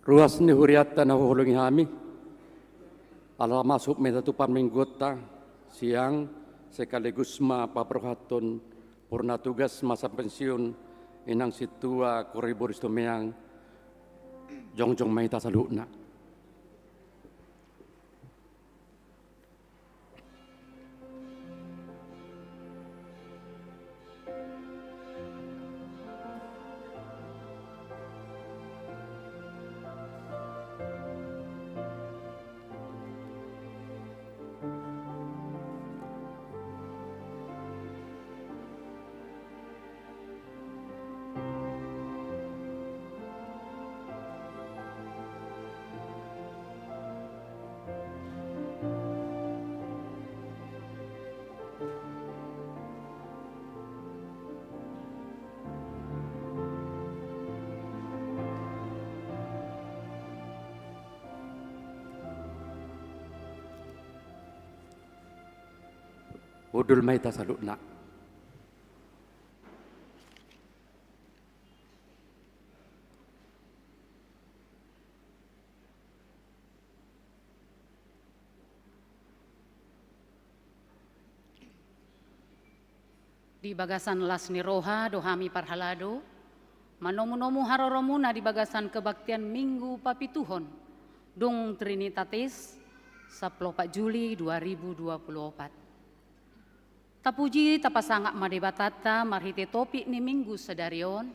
Ruas ni huriata na huhulungi hami. Ala masuk metatupan minggota siang sekaligus paprohaton purna tugas masa pensiun inang situa koriboris tumeang jongjong maita salukna. Udul maita salukna. Di bagasan lasni roha dohami parhalado, manomu-nomu haroromuna di bagasan kebaktian Minggu Papituhon, Dung Trinitatis, 14 Juli 2024. Tapuji tapasangak madebatata marhite topik ni Minggu sedarion,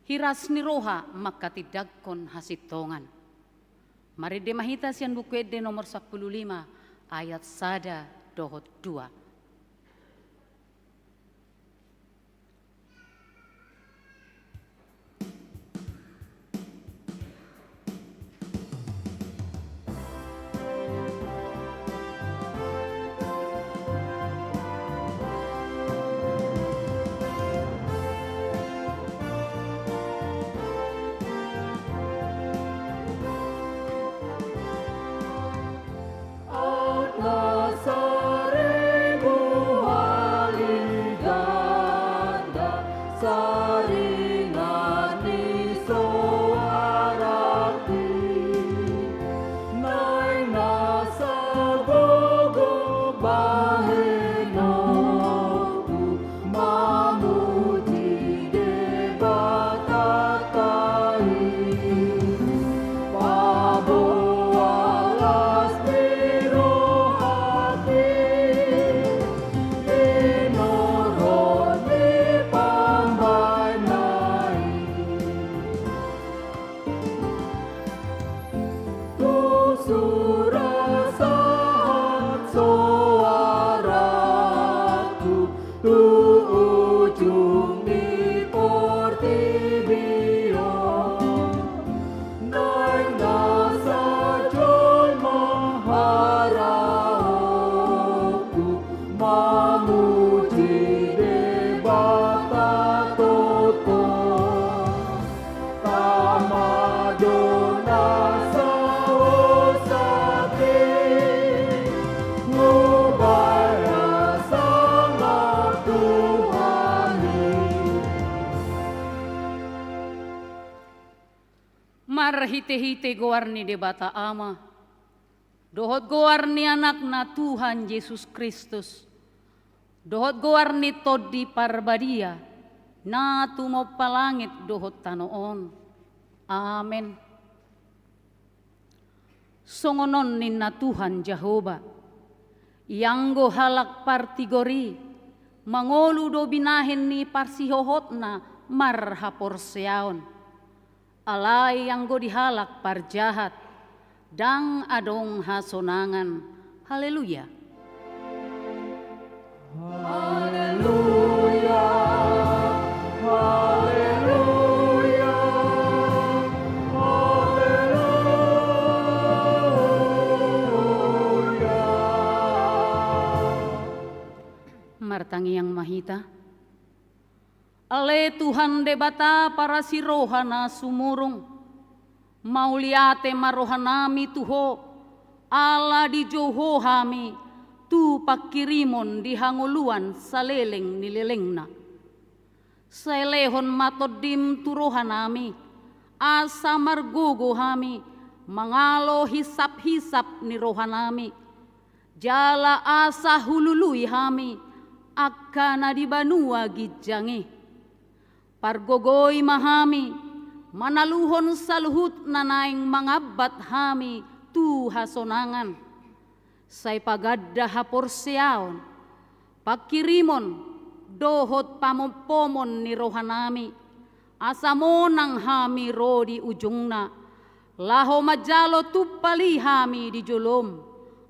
hiras ni roha maka tidakon hasitongan. Mari demahita sian buku ede nomor 15 ayat sada dohot 2. Hite-hite goarni debata ama, dohot goarni anak na Tuhan Yesus Kristus, dohot goarni todi parbadia, na tumo palangit dohot tanoon. Amen. Songonon ninna Tuhan Jehovah, ianggo halak partigori, mangolu do binahin ni parsihohot na marhaporseaon. Alai yang go dihalak parjahat, dang adong hasonangan. Haleluya. Haleluya. Haleluya. Haleluya. Martangi yang mahita, ale Tuhan debata para si rohana sumurung, mauliate marohanami tuho, ala di joho hami, tu pakirimon di hanguluan saleleng nilelengna. Selehon matodim tu rohanami, asa margogo hami, mangalo hisap-hisap ni rohanami. Jala asa hulului hami, akkana di banua gijangi. Pargogoi mahami, manaluhon saluhut nanaing mangabat hami tu hasonangan. Say pagadda haporseaon, pakirimon, dohot pamompomon ni rohanami, asamonang hami rodi ujungna, laho majalo tupali hami di jolom,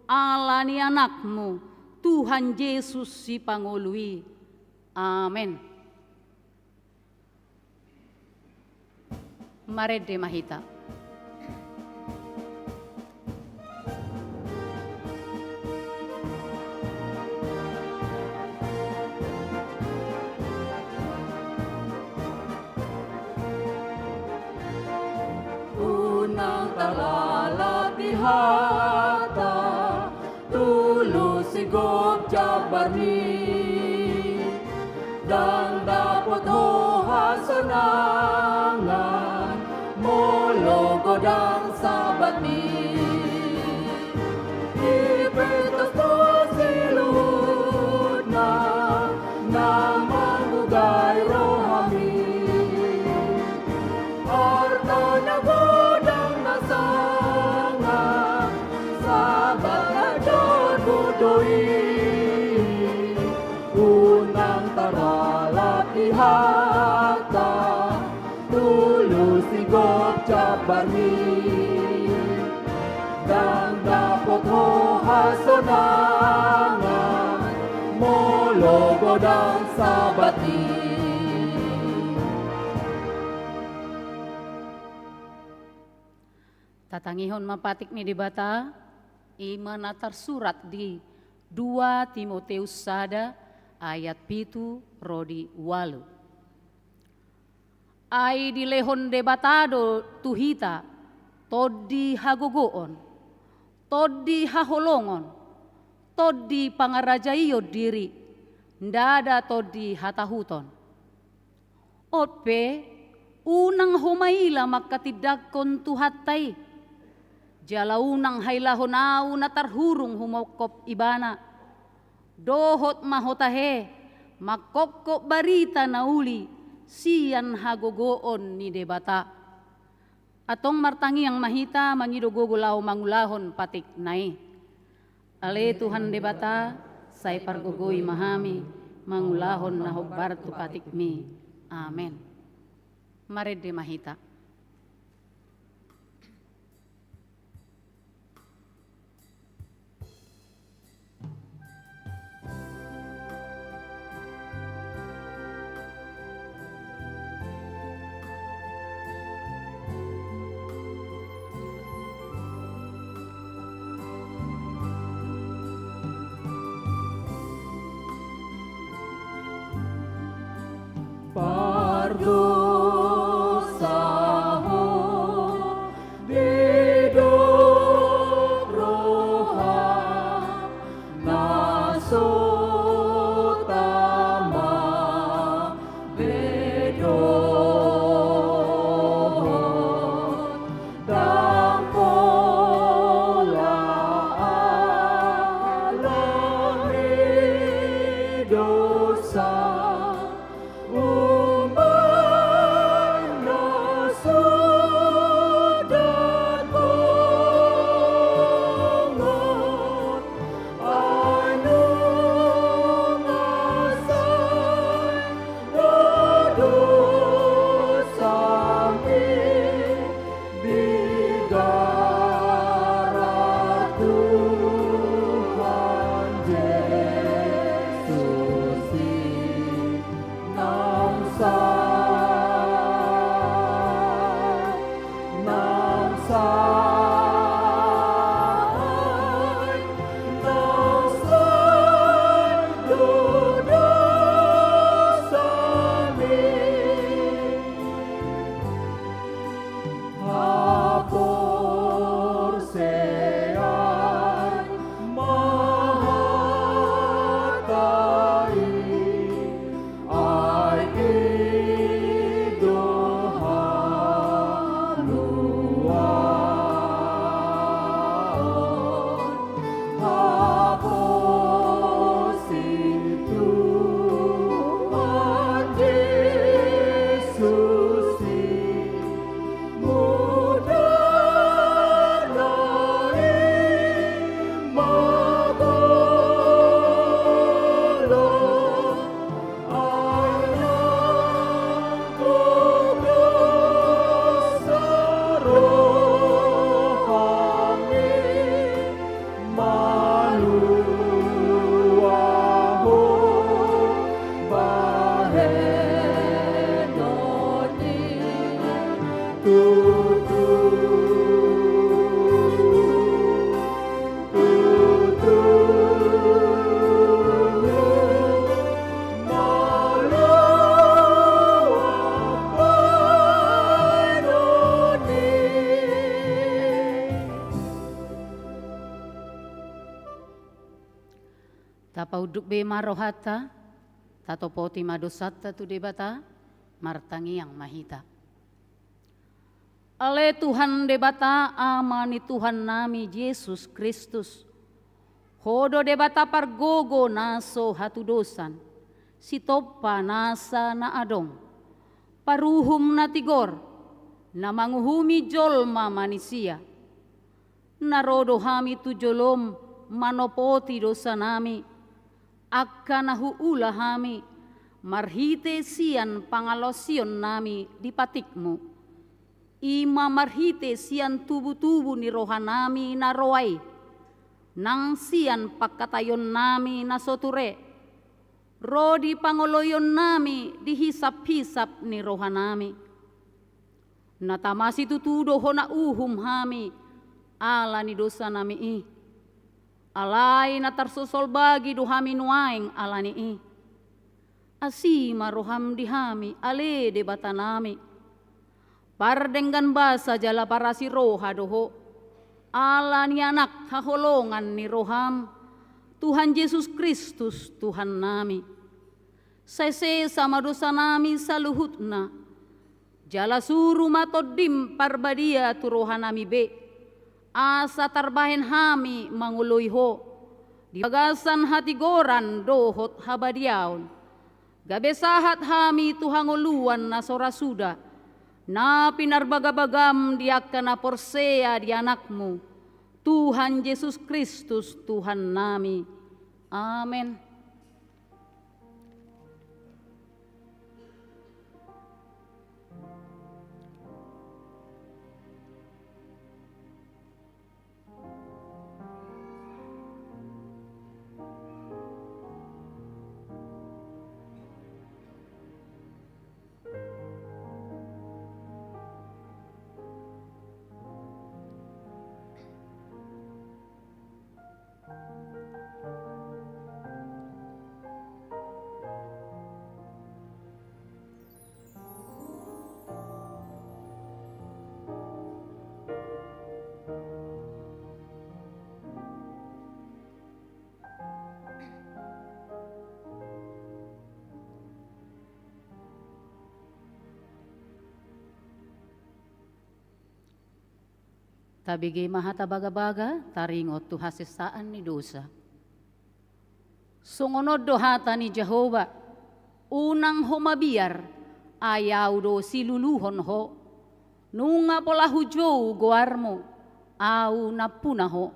ala ni anakmu, Tuhan Yesus si Pangului. Amen. Marede mahita. Unang talalapihata, tulo sigop jabarni, dan dapat hasanangan, molo godang sabat ni. Ipetos to siluhod na manggugay rohami. Arta na godang nasanga, sabat na Diyos budoy. Unang talalapihata, tulo sigop jabarni, dan dapat ho hasanangan, molo godang sabati. Tatangihon mapatik ni dibata, iman atar surat di 2 Timoteus sada ayat 7 rodi 8. Ai dilehon debatado tuhita, todi hagogoon, todi haholongon, todi pangarajayo diri, ndada todi hatahuton. Ope, unang humaila makatidakon tuhatay, jalaunang hailahonau na tarhurung humokop ibana, dohot mahotahe, makokko barita na uli, siyan hagogoon ni debata. Atong martangi ang mahita, mangidogogulaw mangulahon patik nai. Ale Tuhan debata, say pargogoy mahami, mangulahon na hubbar tu patik mi. Amen. Marede mahita. Pardosaho bidok roha nasotama bedot dampola alami dosa. Tuhan Yesus Tapauduk be marohata, tatopoti madosata tu debata, martangiang mahita. Ale Tuhan debata amani Tuhan nami Yesus Kristus. Hodo debata pargogo naso hatu dosan. Sitopa nasa na adong. Paruhum na tigor. Na manguhumi jolma manisia. Narodo hami tu jolom manopoti dosa nami. Akka nahuula hami. Marhite sian pangalosion nami di patikmu. Ima marhite sian tubu-tubu ni rohanami na roai. Nang sian pakatayon nami na soture. Rodi pangoloyon nami dihisap-hisap ni rohanami. Natamasi tutudo ho na uhum hami. Ala ni dosa nami i. Alay na tarsosol bagi duhami nuaing ala ni i. Asima roham dihami ale debata nami. Pardenggan basa jala para si roha doho. Ala ni anak haholongan ni roham. Tuhan Yesus Kristus Tuhan nami. Sese sama dosa nami saluhutna. Jala suru matodim parbadia tu roha nami be. Asa tarbahen hami manguloy ho. Di bagasan hati goran dohot habadiaon. Gabesahat hami tuhanguluan na sorasuda. Na pinarbagabagam diak na porsea di anakmu. Tuhan Yesus Kristus Tuhan nami. Amen. Tabigi mahata baga-baga, taringot tu hasisaan ni dosa. Sungonod dohata ni Jehovah, unang humabiar, ayaw do siluluhon ho. Nunga pola hujo guarmo, au napuna ho.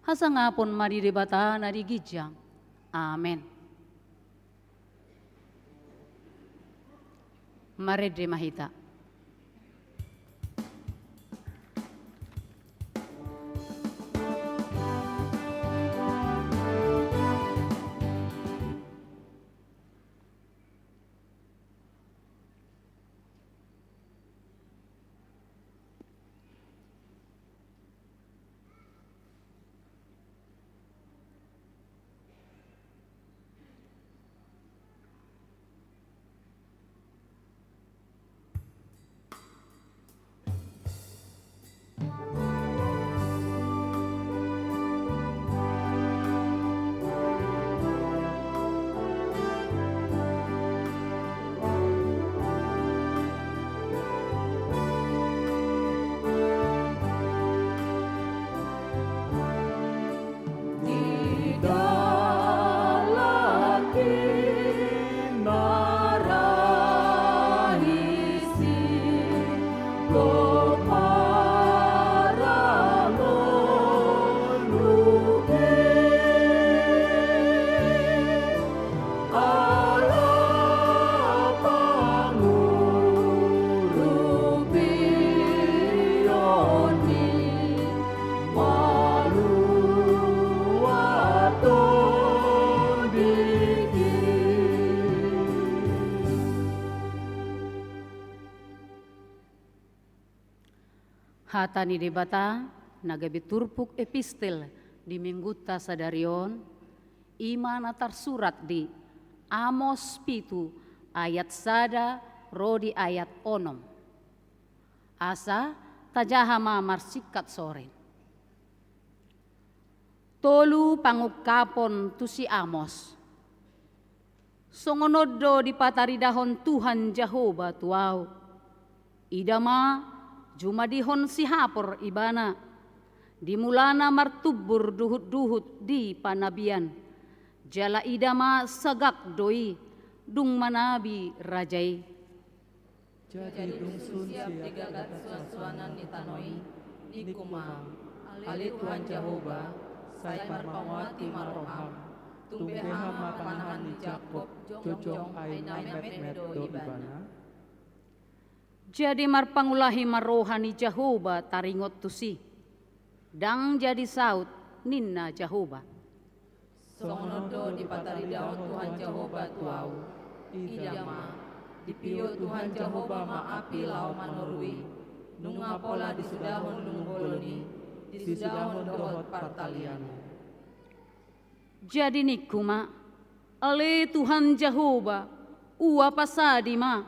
Hasangapon maridebata na digijang. Amen. Maredre mahita. Hata ni debata nagabi turpuk epistel di mingguta sadarion imana tarsurat di Amos pitu ayat sada rodi ayat onom. Asa tajahama marsikat soren. Tolu pangukapon tu si Amos. Songonodo di pataridahon Tuhan Jehovah tuau. Idama jumadihon si hapor ibana. Dimulana martubur duhut-duhut di panabian. Jala idama sagak doi dung manabi rajai. Jadi dungsun siap digagat suan-suanan di tanoi, di kumang, ali Tuhan Jehovah, saya marpamwati maroham, tumbeha mapanahan di Jakob, jojong ay namet do ibana. Jadi marpangulahi marohani Jehovah taringot tusi. Dang jadi saut ninna Jehovah. Songonodo di pataridahon Tuhan Jehovah tuau, idama, dipiyo Tuhan Jehovah maapi lau manorui, nungapola di sudahon lungboloni, di sudahon dohot partalian. Jadi nikuma, ale Tuhan Jehovah, ua pasadi ma,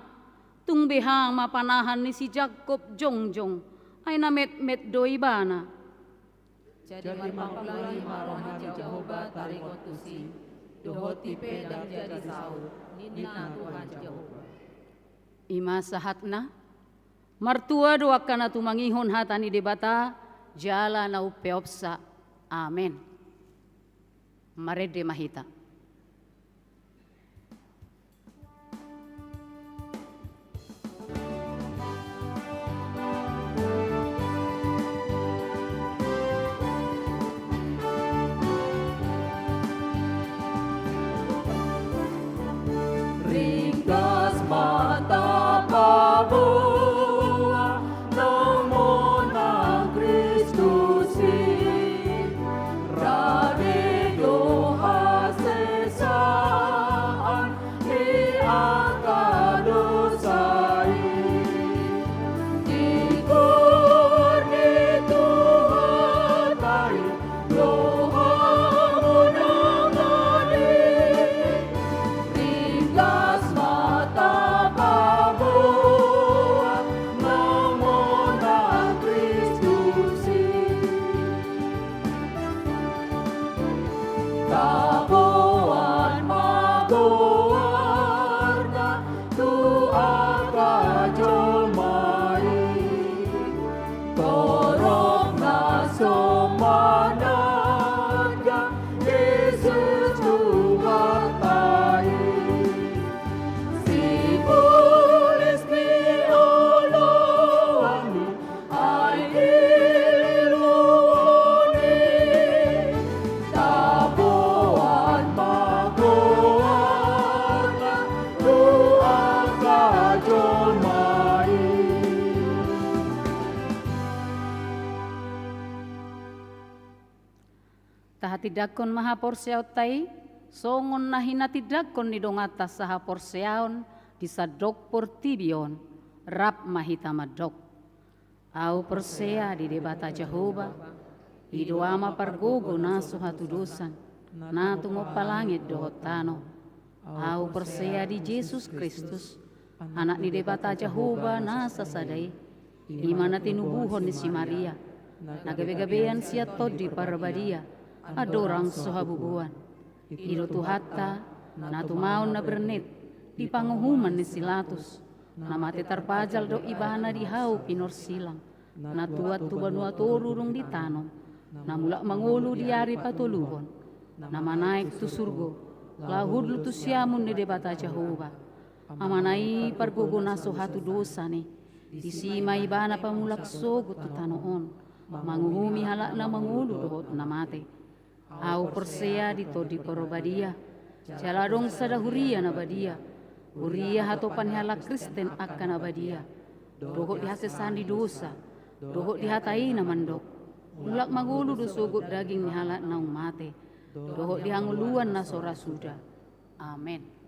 tung behang mapanahan ni si Jakob jongjong, ay namet-met doi bana. Jadi mangkulahi marohani Jehovah taringot tusi, dohot tipe dan jadi saut, nina Tuhan Jehovah. Ima sahatna, martua doa kana tumangihon hatani debata, jala na upeopsa. Amen. Marede mahita. Ringkas mata pabua, namun ang Kristusin, rade doha sesaan, di akadosai. Dikur di Tuhan tayo, doha mo nangani. Ringkas mata pabua, namun ang Kristusin. Kabuan maguarda, tuang kajomai, torok na sumanaga, Yesus Tuhan tayo. Si pulis ni Olowani ay ililuni, tabuan maguarda, tuang kajomai. Tahatidakon mahaporseaw tay, songon na hinatidakon ni dongata sa haporseaon di sadok portibion, rap mahita madok. Au persea di debata Jehovah, idoama pargogo na suhatudusan, na tungo palangit dohotano. Au persea di Jesus Kristus, anak ni debata Jehovah na sasadai, imana tinubuhon ni si Maria, nagabe-gabean siya tod di parabadia, adorang suhabubuan. Iro tuhata, na tumaon na bernet, di panguhuman ni Silatus, na matitarpajal do ibana di hau pinorsilang, na tuat tubanua torurong di tanom, na mula mangulo di ari patuluhon, na manaik tu surgo, lahudlu tu siamun ni debata Jehovah, amanai parguguna suhatu dosa ni, di sima ibana pamulak sogot tu tanoon, manguhumi halak na mangulo dohot na mate. Au persea dito di porobadia, jaladong sadahuria na badia, huria hato panhala Kristen akan abadia, dohot dihasesan di dosa, dohot dihatai na mandok, mulak magulu do sugot daging ni halak na umate, dohot dihanguluan na sora suda. Amen.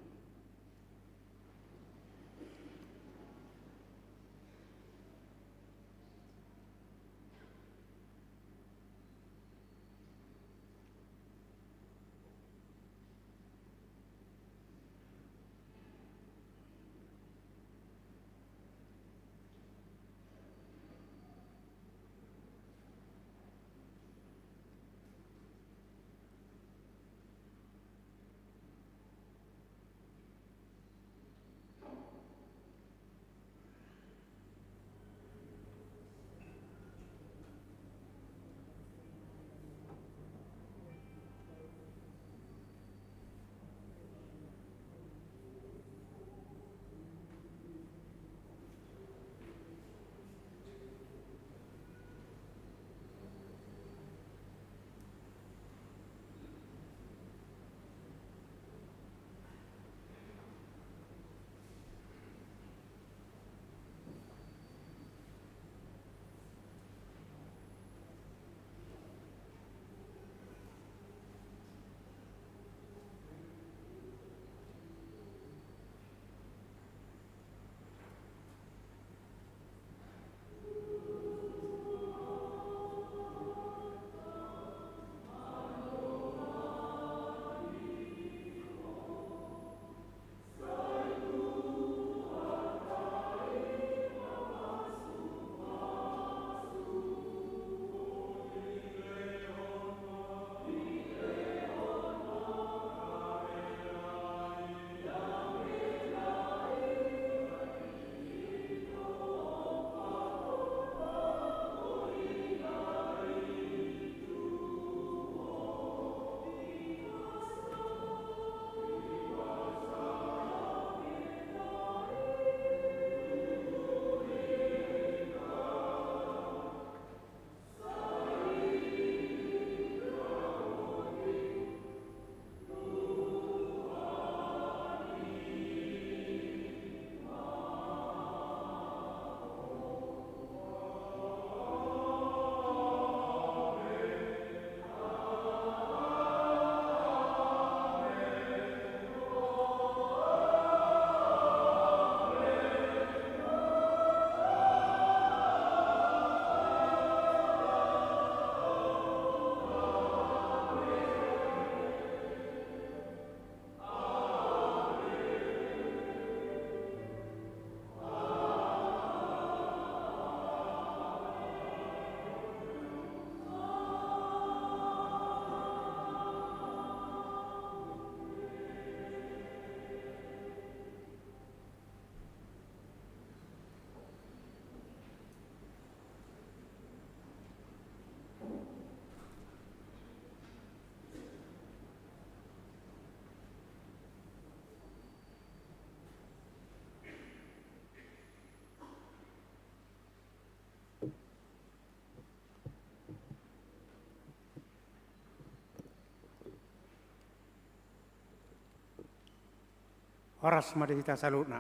Horas madihita salutna.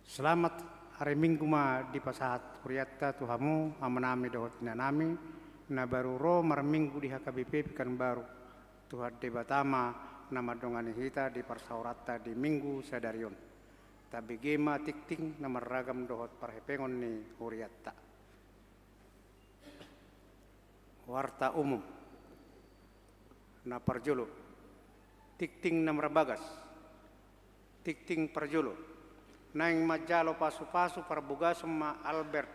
Selamat hari Minggu ma di pasahat Huriatta Tuhamu amanami dohot nami na baru ro mar minggu di HKBP Pekanbaru Tuhan debatama nama dongani hita di parsaurata di minggu sadarion. Tapi gema tikting nama ragam dohot parhepengon ni Huriatta. Warta umum na parjolo tikting nam rabagas tikting parjolo naing majalo pasu-pasu parbugas ma Albert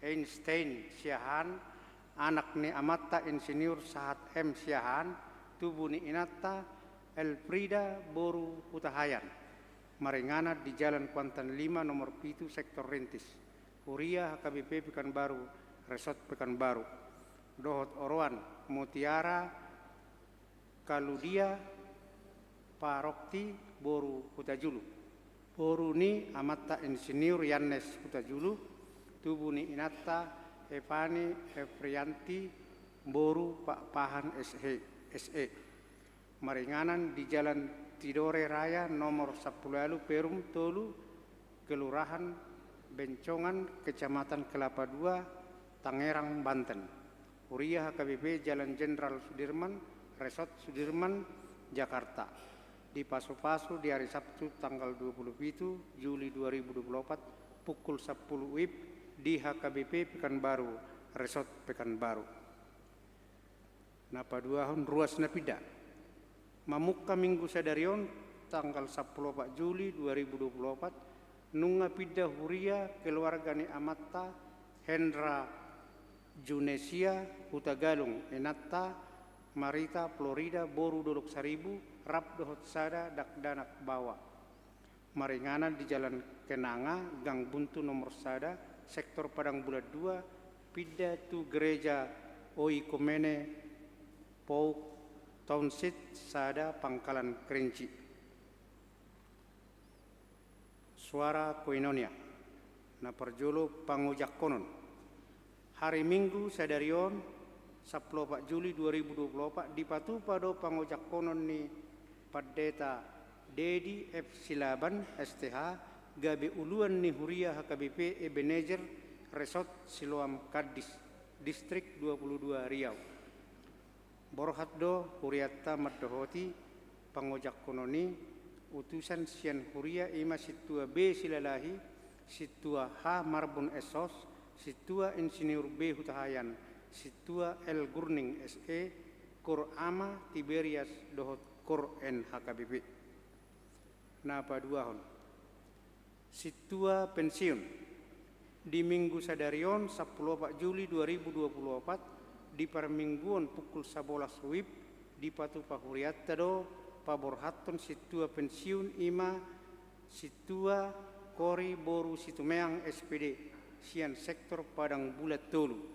Einstein siahan anak ni amata insinyur sahat M siahan tubuh ni inata Elfrida Boru Utahayan maringana di Jalan Kuantan 5 nomor 7 sektor Rintis Huria HKBP Pekanbaru Resort Pekanbaru dohot oroan Mutiara Kaludia Parokti Boru Hutajulu Boru ni amata insinyur Yannes Hutajulu tubuh ni inata Evani Efrianti Boru Pak Pahan SE maringanan di Jalan Tidore Raya nomor 10 Perum Tolu Kelurahan Bencongan Kecamatan Kelapa II Tangerang Banten Huria HKBP Jalan Jenderal Sudirman Resort Sudirman, Jakarta. Di pasu-pasu di hari Sabtu tanggal 27 Juli 2024 pukul 10 WIB di HKBP Pekanbaru, Resort Pekanbaru. Napa duahon ruas napida. Mamuka minggu sadarion tanggal 10 Juli 2024 nunga pida Huria keluarga ni Amata Hendra Junesia Hutagalung Enata Marita Florida Boru Dolok Saribu Rap Dohot Sada Dakdanak Bawa maringanan di Jalan Kenanga Gang Buntu nomor Sada sektor Padang Bulat 2 pida tu gereja Oikomene Pouk Township Sada Pangkalan Kerinci Suara Koinonia na perjolo pangujak konon hari Minggu sadarion 10 Juli 2024 dipatu pada pangojak konon ni Padeta Dedi F. Silaban STH Gabe Uluan ni Huria HKBP Ebenezer Resort Siloam Kadis Distrik 22 Riau Borhatdo Huriatta Maddohoti pangojak kononi utusan Sian Huria Ima Situa B Silalahi Situa H Marbun Esos Situa Insinyur B Hutahayan Situa L Gurning SE Kor Ama Tiberias Dohot Kor N HKBP Napa duahon Situa pensiun di minggu sadarion 10 Juli 2024 di permingguan pukul 11 WIB di Patu Pahuriatta do Paborhaton Situa pensiun Ima Situa Kori Boru Situmeang SPD Sian sektor Padang Bulat Tolu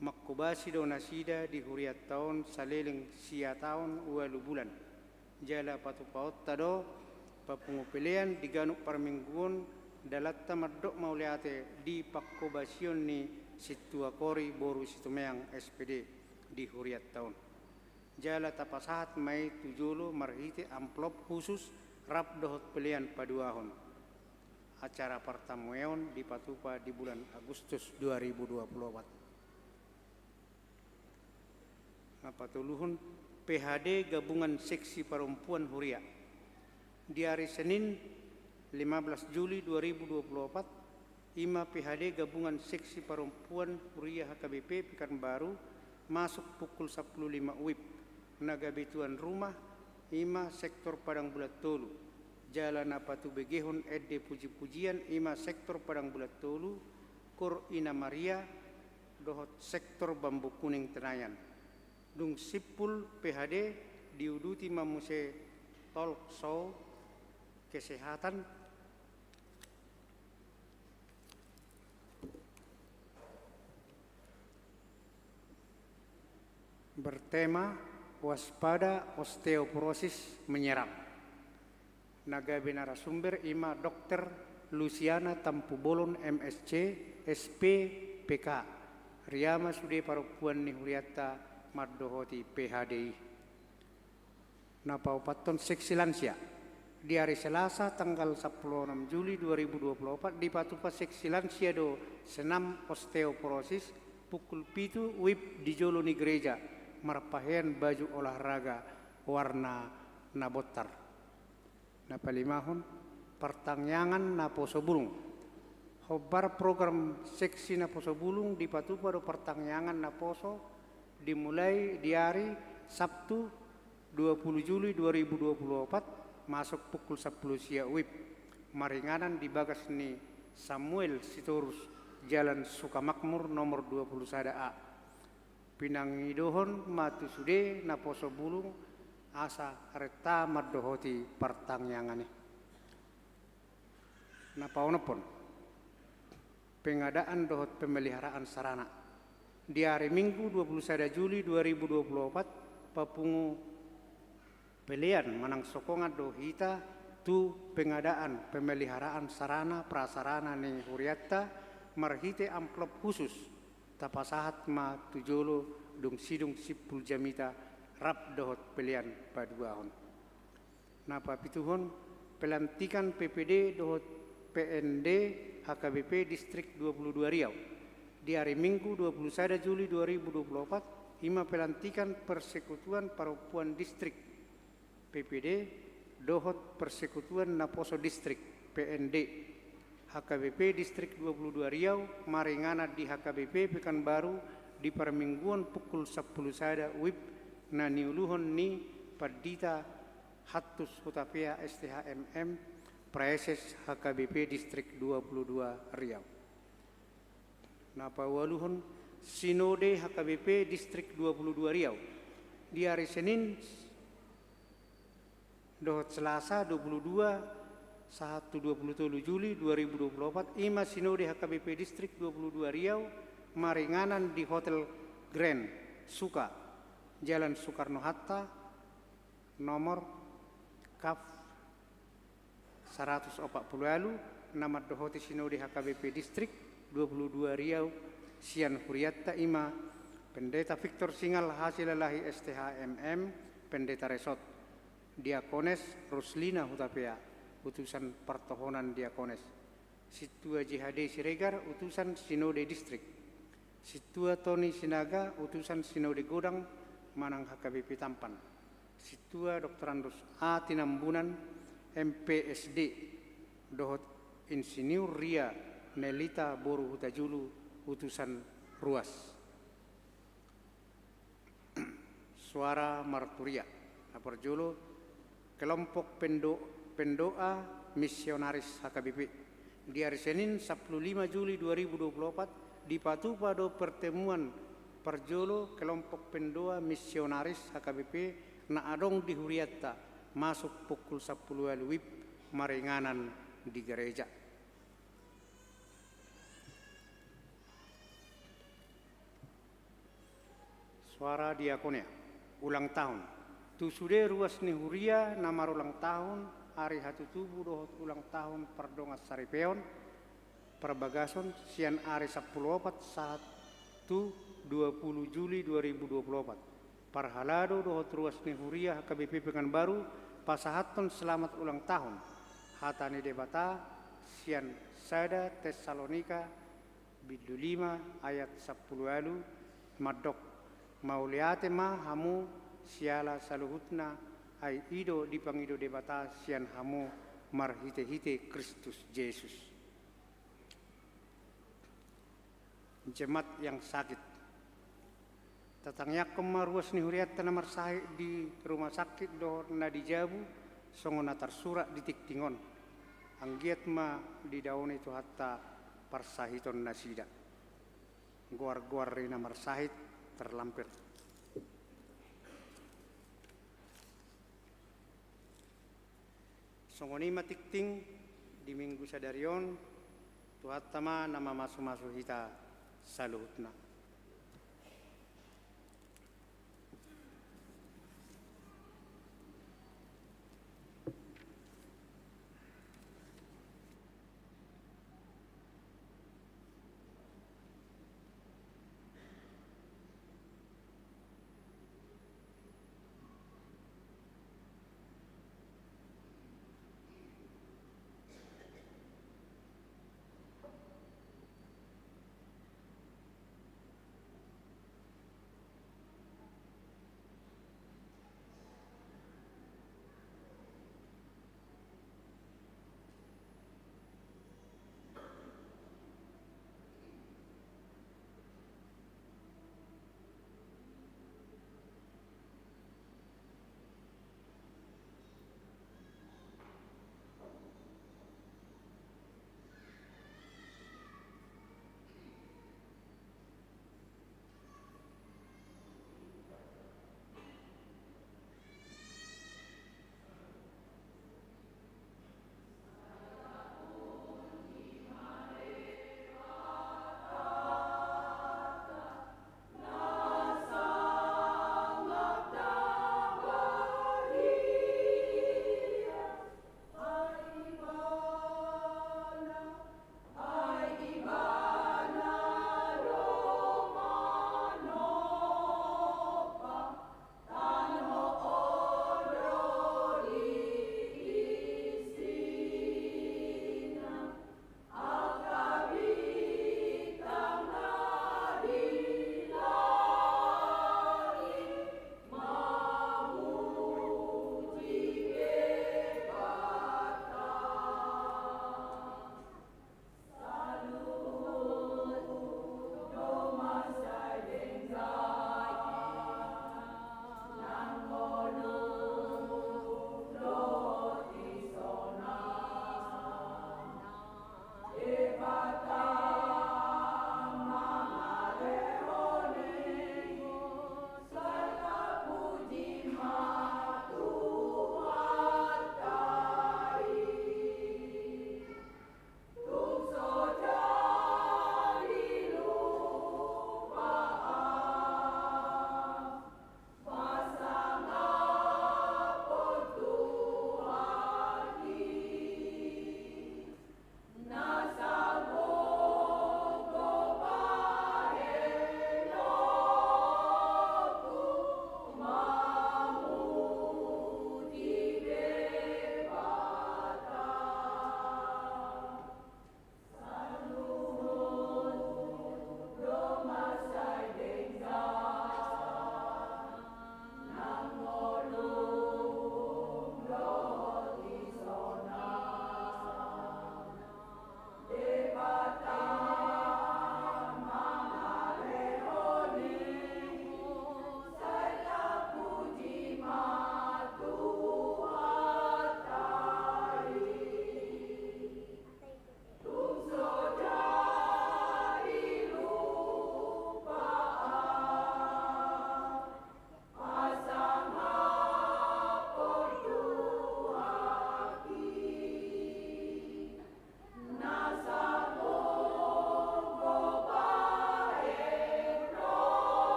Makubasi do nasida di Huriat tahun saleling sia tahun ualu bulan jala patu paut tado papungupilian di ganuk parmingguon dalatta maddok mauliate di pakkobasion ni Situa Kori Boru Situmeang SPD di Huriat tahun jala tapasahat mai tujulu marhiti amplop khusus rap dohot pilihan paduahon acara pertamueon di Patupa di bulan Agustus 2024 Patuluhun PHD Gabungan Seksi Perempuan Huria di hari Senin 15 Juli 2024 Ima PHD Gabungan Seksi Perempuan Huria HKBP Pekanbaru masuk pukul 10.05 WIB Nagabe tuan rumah Ima sektor Padang Bulat Tolu Jalan Apatu Begehon Ede Puji-Pujian Ima sektor Padang Bulat Tolu Kor Ina Maria Dohot sektor Bambu Kuning Tenayan Dung Sipul PHD diuduti mamuse talk show kesehatan bertema waspada osteoporosis menyerang. Nagabe narasumber Ima Dr. Luciana Tampubolon MSc SP PK Riama Sude Parupuan ni Huriatta Maddohoti PHDI Napaupaton seksi lansia di hari Selasa tanggal 16 Juli 2024 di Patupa seksi lansia do senam osteoporosis pukul pitu wib di jolo ni gereja marpahean baju olahraga warna nabotar. Napalimahon pertanyaan naposo bulung. Hobar program seksi naposo bulung di Patupa do pertanyaan naposo dimulai di hari Sabtu 20 Juli 2024 masuk pukul 10 siang wib maringanan di bagas ni Samuel Sitorus Jalan Sukamakmur nomor 21 A Pinangidohon matu sude naposo bulung asa reta mardohoti pertanyaannya napaonopon pengadaan dohot pemeliharaan sarana di hari Minggu 21 Juli 2024 papungu pelian manang sokongan dohita tu pengadaan pemeliharaan sarana prasarana ning huriatta marhite amplop khusus tapasahat ma tujolo dung sidung sipul jamita rap dohot pelian paduahon. Napa pituhon pelantikan PPD dohot PND HKBP Distrik 22 Riau di hari Minggu 21 Juli 2024 hima pelantikan Persekutuan Perempuan Distrik PPD dohot Persekutuan Naposo Distrik PND HKBP Distrik 22 Riau maringana di HKBP Pekanbaru di permingguan pukul 10 sada wib na niuluhon ni Pardita Hatus Hutapea STHMM Praeses HKBP Distrik 22 Riau. Napawaluhon Sinode HKBP Distrik 22 Riau di hari Senin dohot Selasa 22 Juli 2024 ima Sinode HKBP Distrik 22 Riau maringanan di Hotel Grand Suka Jalan Soekarno-Hatta nomor KAF 140 nama dohoti Sinode HKBP Distrik 22 Riau Sian Huriatta ima Pendeta Victor Singal Hasilalahi STHMM Pendeta Resot Diakones Ruslina Hutapea utusan pertohonan Diakones Situa JHD Siregar utusan Sinode Distrik Situa Tony Sinaga utusan Sinode Godang Manang HKBP Tampan Situa Dr. Andus A. Tinambunan MPSD Dohot Insinyur Ria Nelita Boru Hutajulu utusan Ruas Suara Marturia Aperjolo kelompok pendoa misionaris HKBP di hari Senin 15 Juli 2024 di Patupa do pertemuan perjolo kelompok pendoa misionaris HKBP na adong di Huriatta masuk pukul 10 wib maringanan di gereja. Suara diakonia ulang tahun tusude ruas ni Huria namar ulang tahun hari hatu tubuh dohot ulang tahun perdongas saripeon perbagason sian hari 14 saat 20 Juli 2024 parhalado dohot ruas ni Huria HKBP Pekanbaru pasahaton selamat ulang tahun hatani debata sian sada Tesalonika bidu 5 ayat 10 madok mauliate ma hamu siala saluhutna ai ido di pangido debata sian hamu marhite-hite Kristus Yesus. Jemaat yang sakit tatangyak kemaruas ni huriat tanamar sahi di rumah sakit do na di Jabu songona tersurat di Tiktingon anggiat ma di daun itu hatta parsahiton nasida guar-guar rina marsahit terlampir songoni matikting di minggu sadarion tuhatama nama masu-masu hita salutna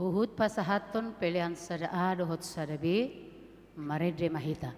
Uhud pasahaton pilihan sada A dohot sada B, maredre mahita.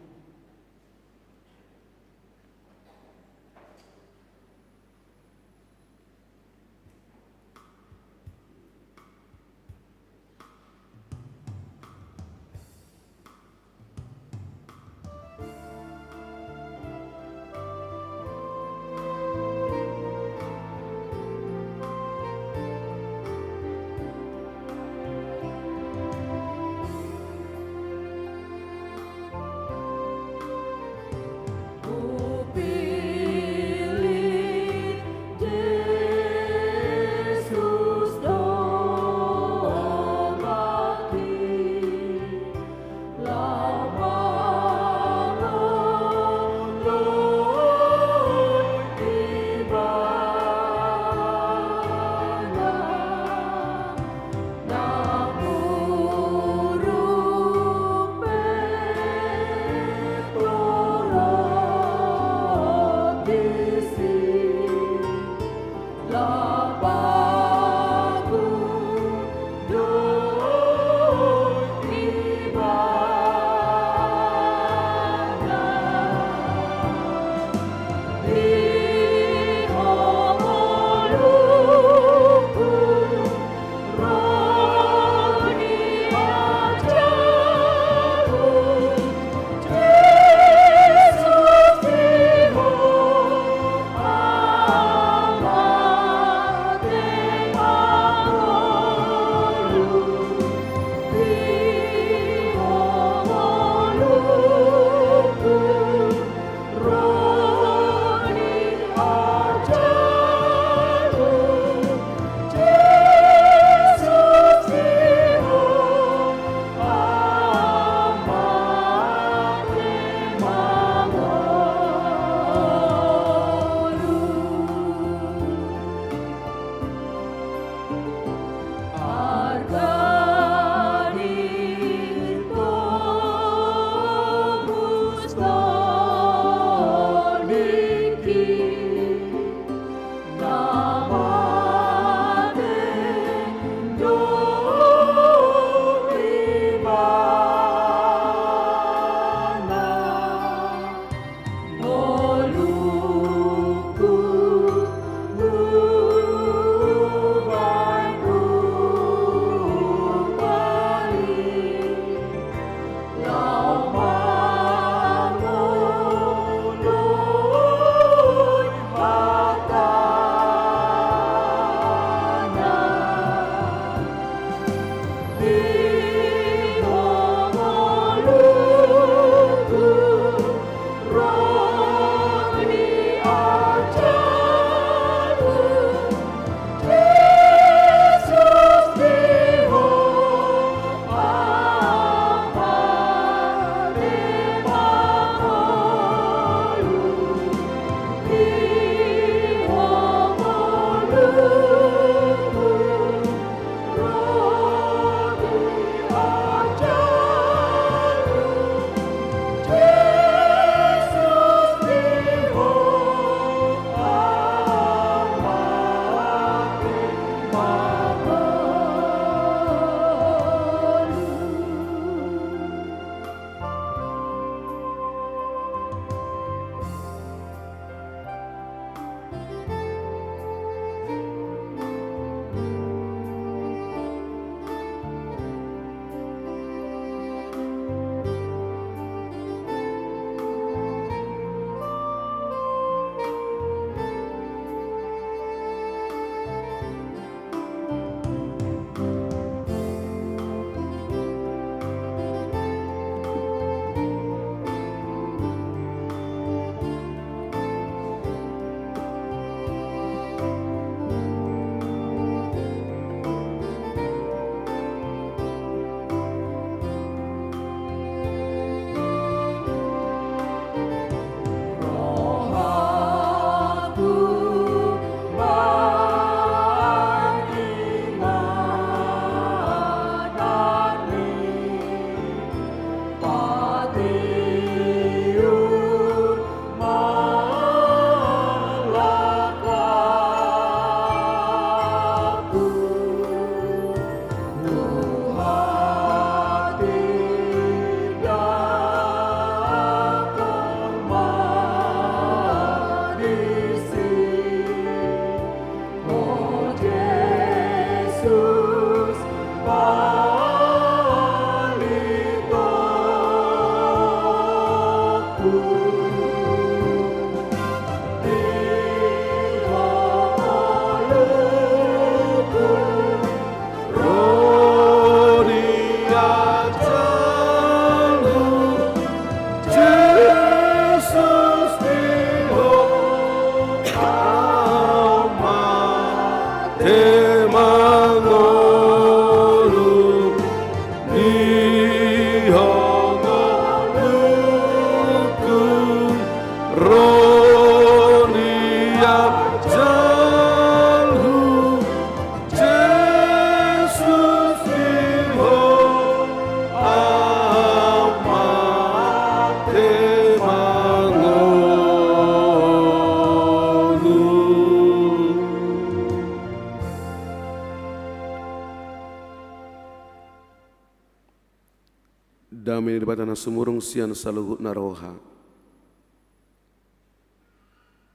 Damai di batana sumurung sian saluhut naroha.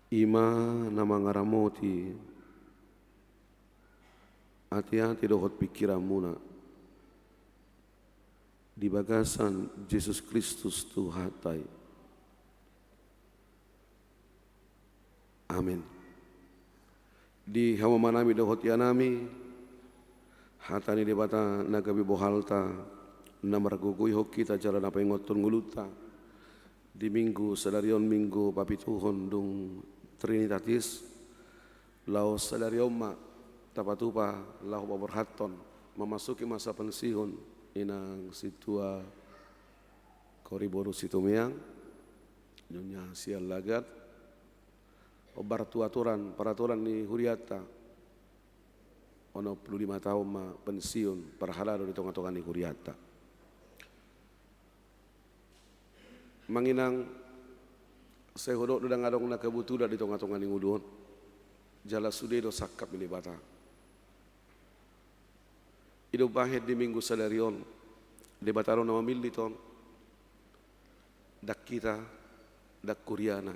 Ima nama ngaramoti. Hati-hati dohot pikiramuna. Di bagasan Yesus Kristus Tuhatai. Amin. Di hawamanami dohot yanami. Hatani di bata nagabi bohalta. Namar gugui hoki ta jalan apa yang ngoton nguluta. Di minggu sadarion minggu papituhon dung Trinitatis. Lau sadarion ma tapatupa lau baborhaton. Memasuki masa pensiun inang situa koriboru situmiang. Nyonya sial lagat. Obar aturan peraturan ni huriata. Ono 25 tahun ma pensiun perhalado di tengah-tengah ni huriata. Manginang saya hodok dudang adong nak kebutuhan di tengah-tengah ni ngudun. Jala sude do sakap ini bata. Hidup bahet di minggu sadarion. Di bataro nama militon. Dak kita, dak kuriana.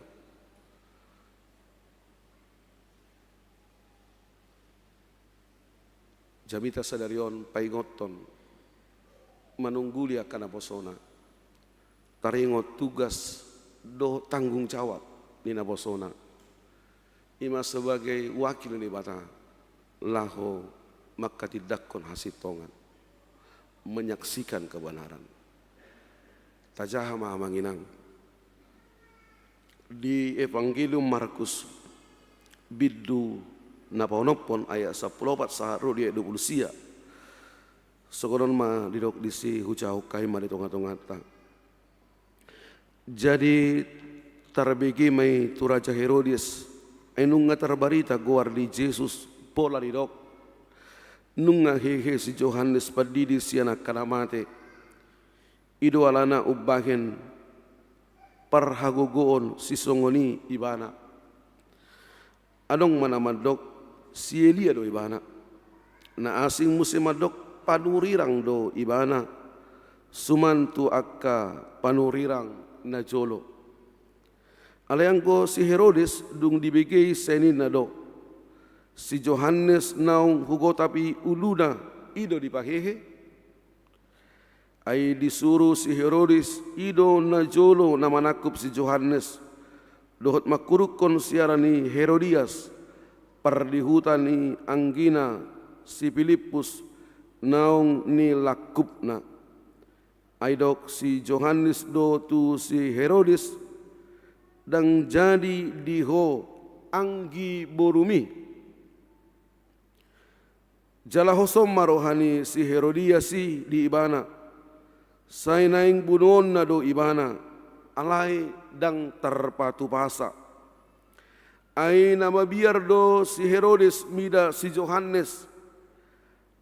Jamita sadarion paingoton. Manungguli akan aposona. Taringot tugas do tanggung jawab ni naposona. Ima sebagai wakil ni bata laho maka tidak kon hasitongan menyaksikan kebenaran. Tajaha manginang di Evangelium Markus bidu napaonopon ayat 14 saharu dia 20 sia. Sekonon ma didok disi hucau kaima di tengah-tengah ta. Jadi tarbegi mai tu Raja Herodes enunga terbarita guar di Yesus pola didok nunga hehe si Johannes padidi siana kanamate ido alana ubahen parhagogoon si songoni ibana adong manamadok si Elia do ibana na asing musimadok panurirang do ibana sumantu akka panurirang na jolo. Alayang ko si Herodes dung dibigay senin na do. Si Johannes naung hugo tapi uluna ido dipahehe. Ay disuruh si Herodes ido na jolo na manakup si Johannes. Dohot makurukon siara ni Herodias. Pardihutan ni Anggina si Filipus naung ni lakupna. Aidok si Johannes do tu si Herodes dang jadi diho anggi borumi. Jala hosom marohani si Herodias si di ibana. Say naing bunuon na do ibana. Alay dang terpatu pasa. Ay nama biar do si Herodes mida si Johannes.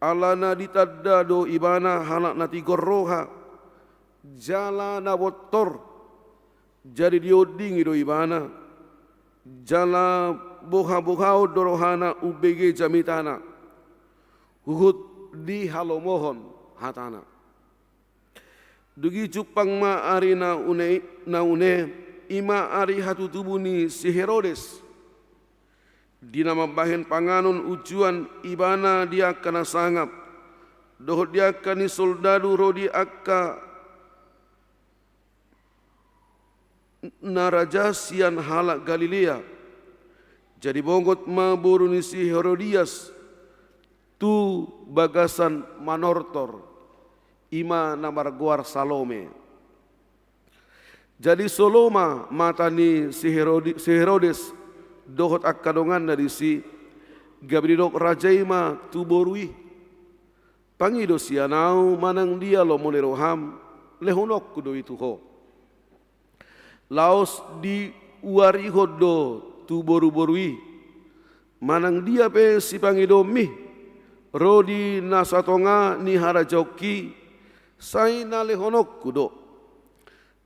Alana ditadda do ibana hanak nati gorroha. Jala na botor jadi dioding do ibana jala boha-bohao dorohana ubege jamitana huhut di halomohon hatana dugi cupang ma ari na une ima ari hatu tubuni si Herodes di nama bahen panganon ujuan ibana dia kana sangap dohot dia kani soldadu rodi akka naraja sian halak Galilea. Jadi bongot ma boruni si Herodias tu bagasan manortor ima namar guar Salome. Jadi Soloma matani si Herodes dohot akadongan dari si gabridok rajaima tu borui. Pangido sianau manang dia lo moneroham lehonok kudo itu ho. Laos di uari hodo tu boru-borui manang dia pe si pangidomi rodi nasatonga ni harajoki sai na lehonok kudo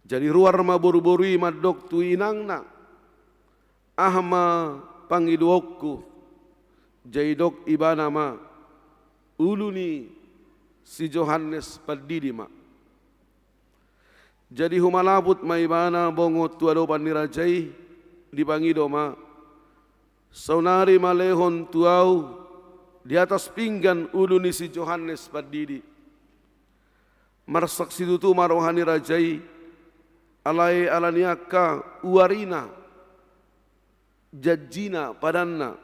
jadi ruar ma boru-borui madok tu inang na ahma pangiduokku jaidok ibana ma uluni si Johannes padidi ma Jadi humalabut maibana bongo tuado panirajai dibangido ma. Saunari malehon tuau di atas pinggan uluni si Johannes Padidi. Marsak sidutu marohani rajai alai alaniaka uarina jajina padanna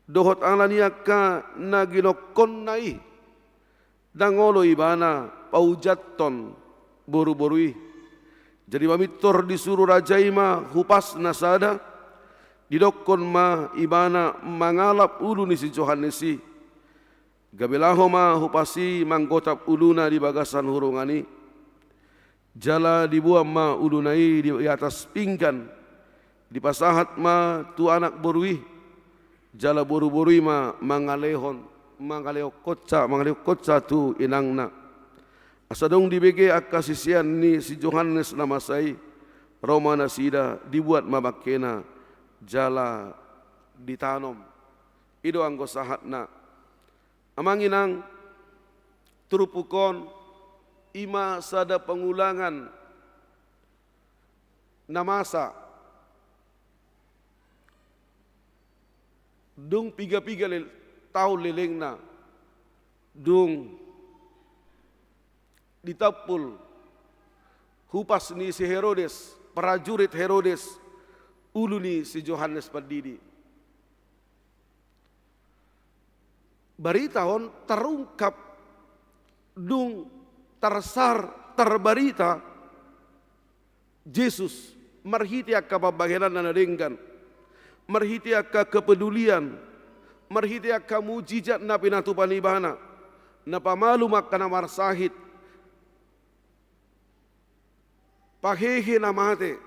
dohot alaniaka naginokon nai dangolo ibana paujaton boru-borui. Jadi mamitor disuruh rajai ma hupas nasada didokon ma ibana mangalap ulu ni si Johannesi gabelaho ma hupasi manggotap uluna di bagasan hurungani jala dibuam ma ulunai di atas pinggan di pasahat ma tu anak borui jala boru-borui ma mangalehon mangaleo kotsa tu inangna asadong dibege akasisian ni si Johannes namasai Roma nasida dibuat mabakena jala ditanom ido anggo sahatna amanginang turupukon ima sada pengulangan namasa dung piga-piga tahun lelengna dung ditapul hupas ni si Herodes prajurit Herodes uluni si Johannes Padidi. Baritahon terungkap dung tersar terbarita Yesus marhiti akka pabagenan na nadenggan marhiti akka kepedulian marhiti akka mujizat na pinatupan ibana na pamalum akka na marsahit pahehe na mate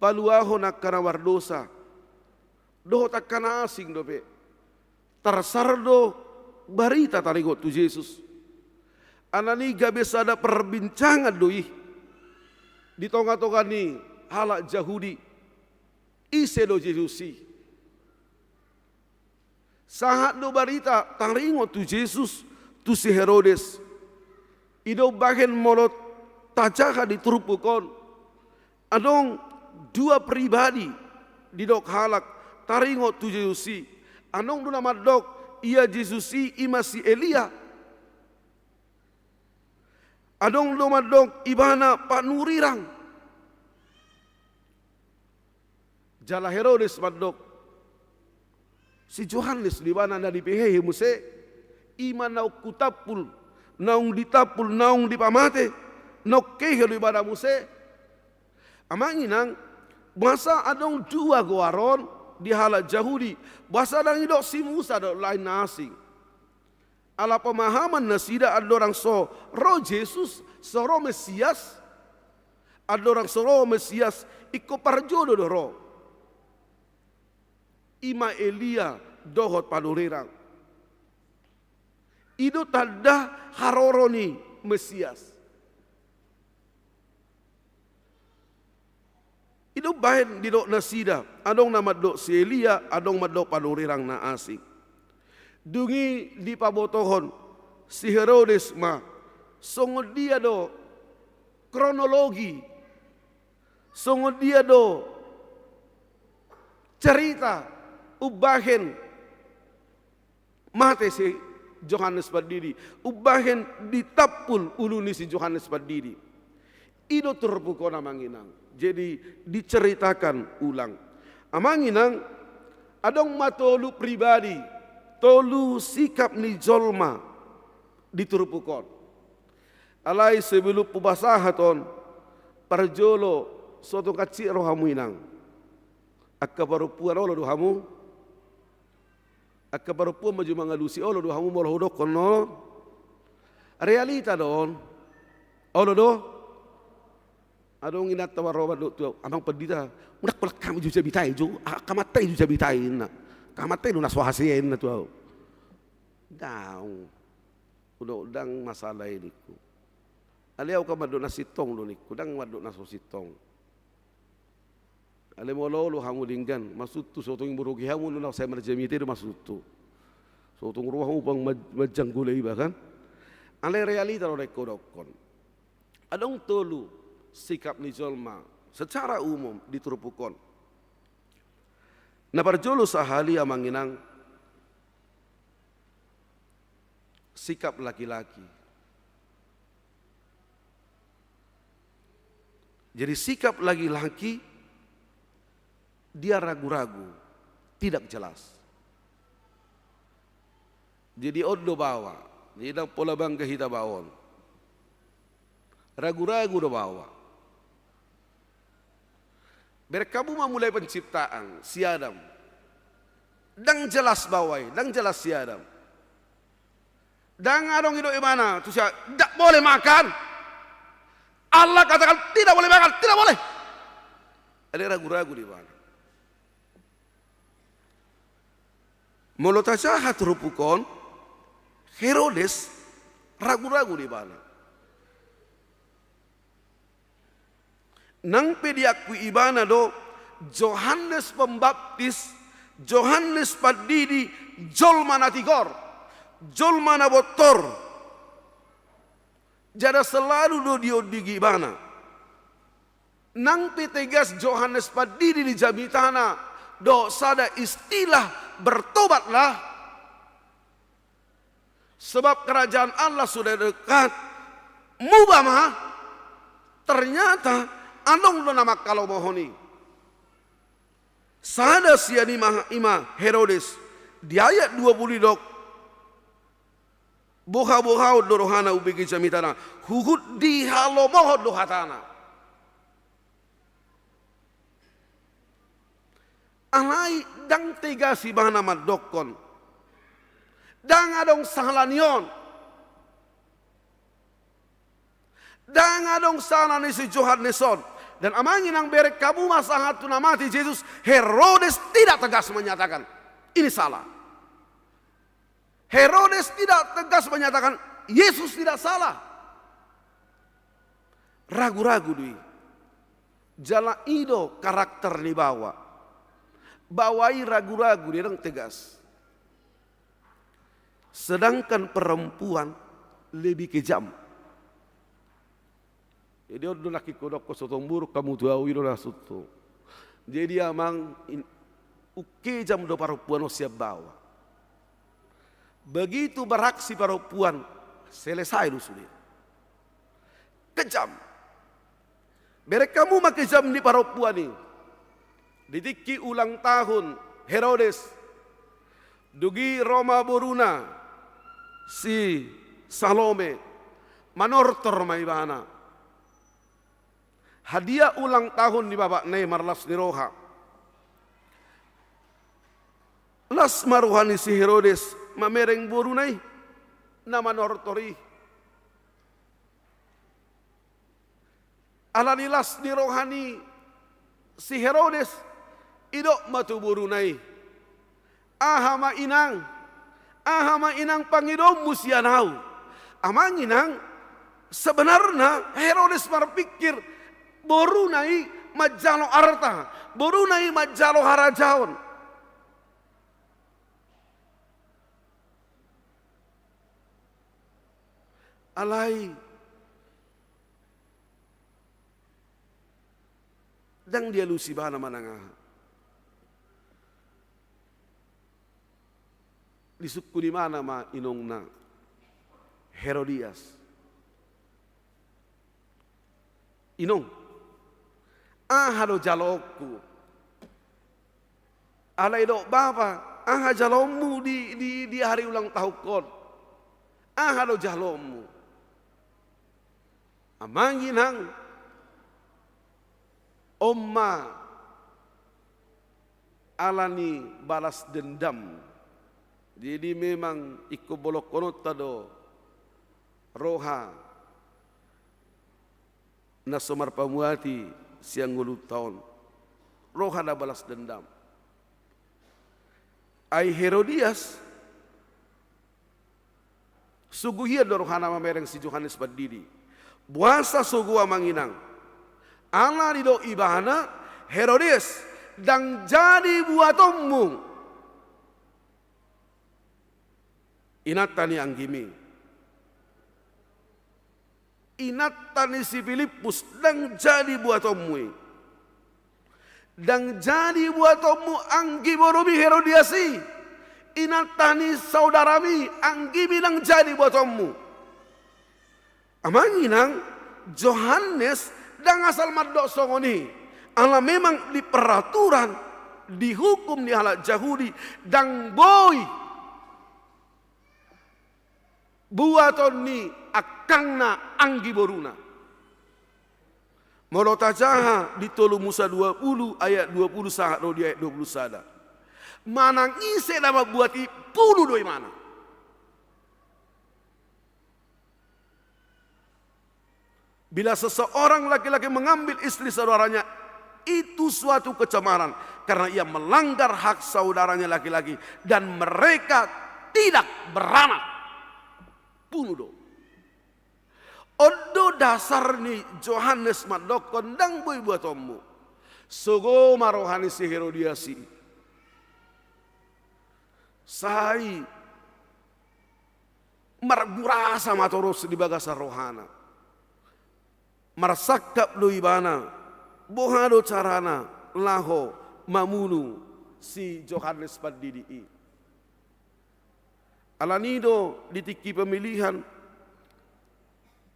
paluaho nak kana wardosa doh tak kana asing dope tersardo barita tarigot tu Yesus anani gabe sada perbincangan doi di tonga-tonga ni halak Yahudi ise do Yesusi sahat do barita taringot tu Yesus tu si Herodes ido bagen molot tajaha di turupukon adong dua pribadi di dok halak taringot tu Yesusi anong do nama dok ia Yesusi ima si Elia adong do madok ibana panurirang jala Herodes madok si Johannes di mana na dipehehe muse ima nauk kutapul naung ditapul naung dipamate nok kehe do ibada muse amanginang masa adong dua goaron di halak Yahudi basa dang idok si Musa dok lain asing ala pemahaman nasida ada orang so roh Yesus so roh Mesias ada orang so roh Mesias iko parjodo do roh ima Elia dohot padurerang itu tada haroroni Mesias itu bahen di dok nasida adong nama dok si Elia adong madok palurirang na asing dungi di pabotohon si Herodes ma songod dia do kronologi songod dia do cerita ubahen mate si Johannes Padidi ubahen ditapul uluni si Johannes Padidi ido terpukona manginang jadi diceritakan ulang amanginang adong matolu pribadi tolu sikap ni jolma diturupukon alai sebelum pubasahaton parjolo soto kacik rohamuinang akka parupuan olo dohamu akka parupuan maju mangalusi olo dohamu molohodok kono realita don olo do adong inat tawaroba do tu amang pedita unak pelak kami juga bitai jo kamatai juga bitai na kamatai do naswahasien na tu daung udang masalah ini ku aliau ka madok nasitong do niku dang madok nasositong ale molo lo hamu linggan masut tu sotong burugi hamu na saya merjemite do masut tu So tung ruah upang majang gulay bahkan. Ale realita lo rekodokon. Adong tolu sikap ni jolma secara umum diturupukon. Na parjolo sahali amanginang sikap laki-laki. Jadi sikap laki-laki dia ragu-ragu, tidak jelas. Jadi odo bawa, jadi pola bangga hita bawon. Ragu-ragu do bawa. Berkabu mulai penciptaan si Adam. Dang jelas bawai, dang jelas si Adam. Dang adong hidup mana? Tu saya tidak boleh makan. Allah katakan tidak boleh makan, tidak boleh. Ada ragu-ragu di mana? Molotajahat rupukon Herodes ragu-ragu di mana? Nang pediakui ibana do Johannes Pembaptis, Johannes Padidi, jolmana tigor, jolmana botor. Jada selalu do dio digi ibana. Nang petegas Johannes Padidi di Jabitana do sada istilah bertobatlah. Sebab kerajaan Allah sudah dekat. Mubama ternyata anong do nama kalau mohoni. Sada siani ima Herodes di ayat 20 dok. Boha-boha dorohana ubigi jamitana. Huhud di halomoh dohatana. Alai dang tega si bahana madokon. Dang adong salanion. Dang adong salani si Johanneson. Dan amangin ang berek kamu masahat tunamati Yesus. Herodes tidak tegas menyatakan ini salah. Herodes tidak tegas menyatakan Yesus tidak salah. Ragu-ragu dui. Jala ido karakter ni bawa. Bawai ragu-ragu dia orang tegas. Sedangkan perempuan lebih kejam. Jadi orang laki kodok ko sotong buruk kamu tahu itu lah suto. Jadi amang kejam do perempuan siap bawa. Begitu beraksi perempuan selesai sudah. Kejam. Mereka kamu mak kejam di perempuan ini. Ditiki ulang tahun Herodes. Dugi Roma Boruna. Si Salome manortor maibana. Hadiah ulang tahun di babak ne marlas di roha. Las maruhani si Herodes mamereng borunai na manortori. Alanilas di rohani si Herodes idok matu borunai. Ahama inang pangidom musianau. Amang inang sebenarnya Herodes berpikir borunai majalo arta, borunai majalo harajaon. Alai dang dia lusi bana manangah. Di suku di mana ma inongna Herodias. Inong ahalo jaloku. Alai dok bapa aha jalomu di hari ulang tahun kon. Ahalo jalomu. Amanginang omma alani balas dendam. Jadi memang ikut bolok konot tado roha nasomar pamuati siang ngulu tahun roha na balas dendam. Ai Herodias suguhia dorohana mamereng si Johannes Padidi buasa sugua manginang ala dido ibana Herodes dan jadi buatommu. Inatani anggimi. Inatani si Filipus dan jadi buat omui. Dan jadi buat omu anggi borobi Herodiasi. Inatani saudarami anggi bilang jadi buat omu. Amanginang Johannes dan asal madok songoni. Allah memang di peraturan, dihukum di halak Yahudi dan boy. Buatoni akangna anggi boruna. Molo tajaha di tolu Musa 20 ayat 20 sahat di ayat 20 sada. Manang ise nama buati puluh doi mana. Bila seseorang laki-laki mengambil istri saudaranya, itu suatu kecemaran karena ia melanggar hak saudaranya laki-laki dan mereka tidak beranak. Bunuh do. Odo dasar ni Johannes madok kondang boy buat ommu. Sogo marohani si Herodiasi. Sai margurasa matoros di bagasa rohana. Marsakap do ibana. Bohado carana laho mamunu si Johannes padidi. Alanido ditiki pemilihan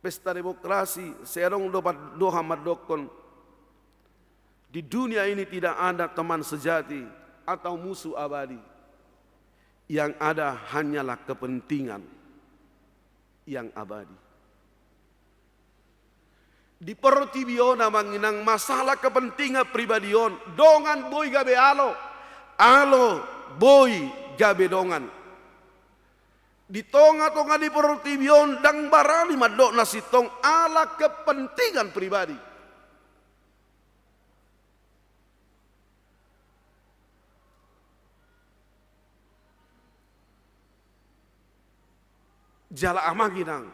pesta demokrasi serong doha madokon. Di dunia ini tidak ada teman sejati atau musuh abadi. Yang ada hanyalah kepentingan yang abadi. Di pertibiona manginang masalah kepentingan pribadion dongan boy gabe alo boy gabe dongan. Di tonga-tonga di pertibion dang barali madok nasi tong ala kepentingan pribadi. Jala amaginang.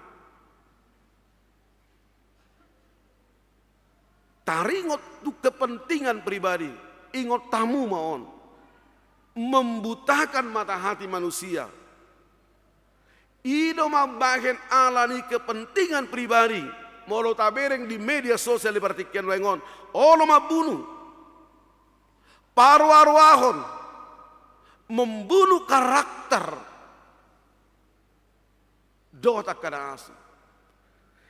Taringot tu kepentingan pribadi. Ingot tamu maon. Membutakan mata hati manusia. Ido mabahen alani kepentingan pribadi. Molo tabereng di media sosial di partikian wengon. Olo mabunuh. Paru-aruahon. Membunuh karakter. Dota kada asu.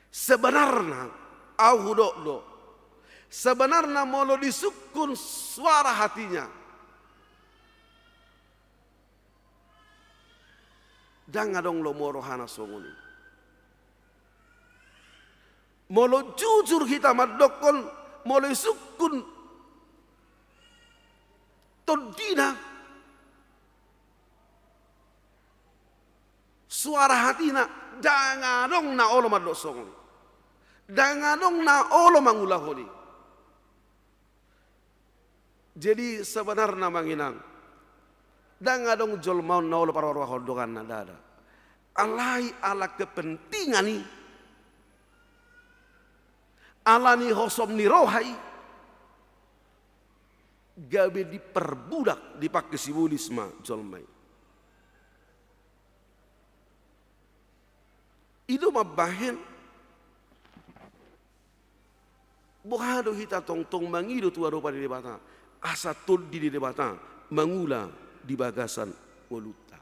Sebenarnya au do. Sebenarnya molo disukun suara hatinya. Jangan dong lo morohana songoni. Molo jujur kita madokon molo sukun todina suara hatina jangan dong na olo madok songoni. Jangan dong na olo mangulaholi. Jadi sebenarnya manginang dan ngadong jol mau na olo para roh dogan nada. Alai ala kepentingan ni. Ala ni hosom ni rohai. Gabe diperbudak dipakai simbolisme jol mai. Itu mabahen. Bohado hita tong mangido tua rupa di debata. Asa tol di debata mangula di bagasan waluta.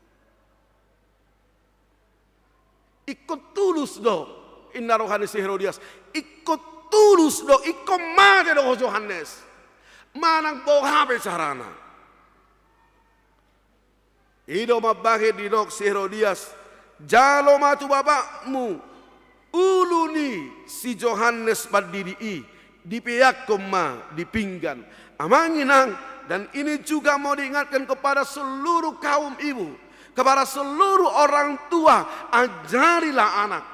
Ikut tulus do inna rohani si Herodias. Ikut tulus do ikut mate do Johannes. Manang bohabe carana. Ido mabahe di dok si Herodias. Jalo matu bapakmu. Uluni si Johannes berdiri di pihak koma di pinggan. Amanginang. Dan ini juga mau diingatkan kepada seluruh kaum ibu. Kepada seluruh orang tua. Ajarilah anak.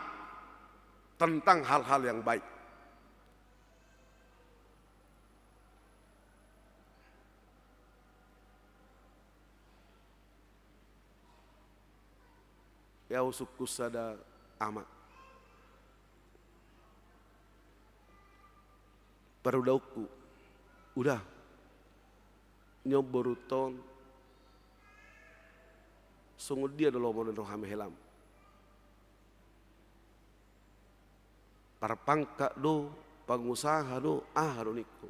Tentang hal-hal yang baik. Ya usuku sada amat. Perudauku. Udah. Nyoboruton sungguh dia dulu mau rohame helam. Parpangka do, pengusaha do, do niku.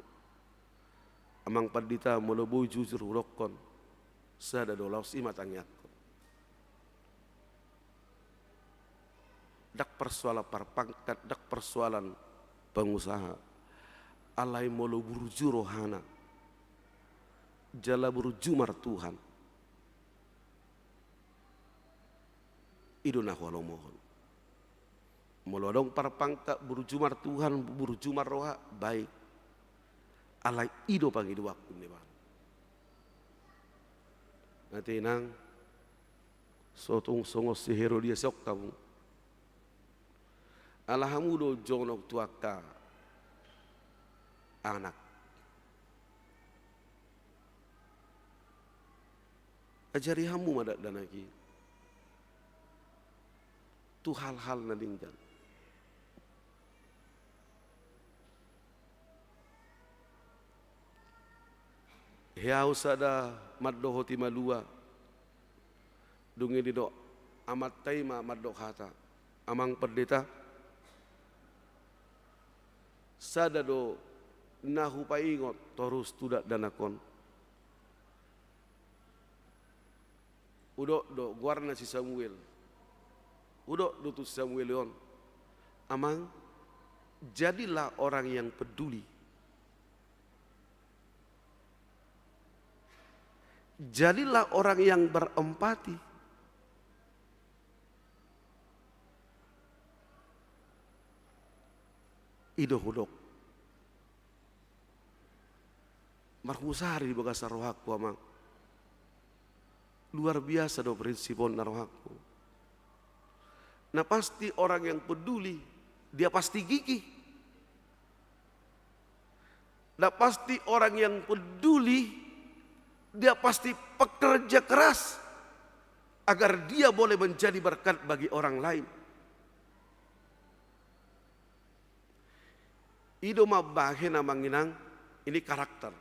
Amang padita melebu jujur hulokon, sada do laos imat angyakon. Dak persoalan parpangkat, dak persoalan pengusaha. Alai molo buruju rohana, jala burujumar Tuhan. Iduna walau mohon. Molodong parpangka burujumar Tuhan, burujumar roha baik. Alai ido pangidu waktu nih bang. Nanti nang sotung songos si Herodias sok kamu. Alhamudo jonok tuaka anak. Ajari hamu madak danaki. Tu hal-hal nadingkan. Hiau sada maddo hoti malua. Dungi dido amat taima maddo kata. Amang perdeta. Sada do nahu paingot torus tudak danakon. Udok do guarna si Samuel. Udok do tu Samuel yon. Amang jadilah orang yang peduli. Jadilah orang yang berempati. Ido hudok. Marhusari di bagasa rohaku amang. Luar biasa do prinsipon na rohaku. Nah pasti orang yang peduli, dia pasti gigih. Nah pasti orang yang peduli, dia pasti pekerja keras agar dia boleh menjadi berkat bagi orang lain. Ido mabahe na manginang ini karakter.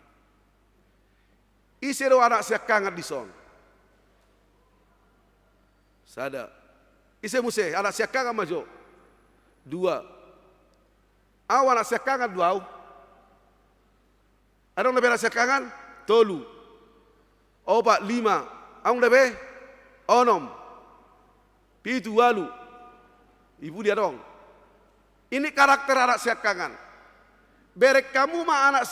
Isiro anak siya kangat dison. Sada. Ise muse anak siya kangat majo. Dua. Anak siya kangat dua. Adong lebih anak siya kangat tolu. Opat lima, ang lebe, onom, pitu walu, ibu dia dong. Ini karakter anak siakangan. Berek kamu mah anak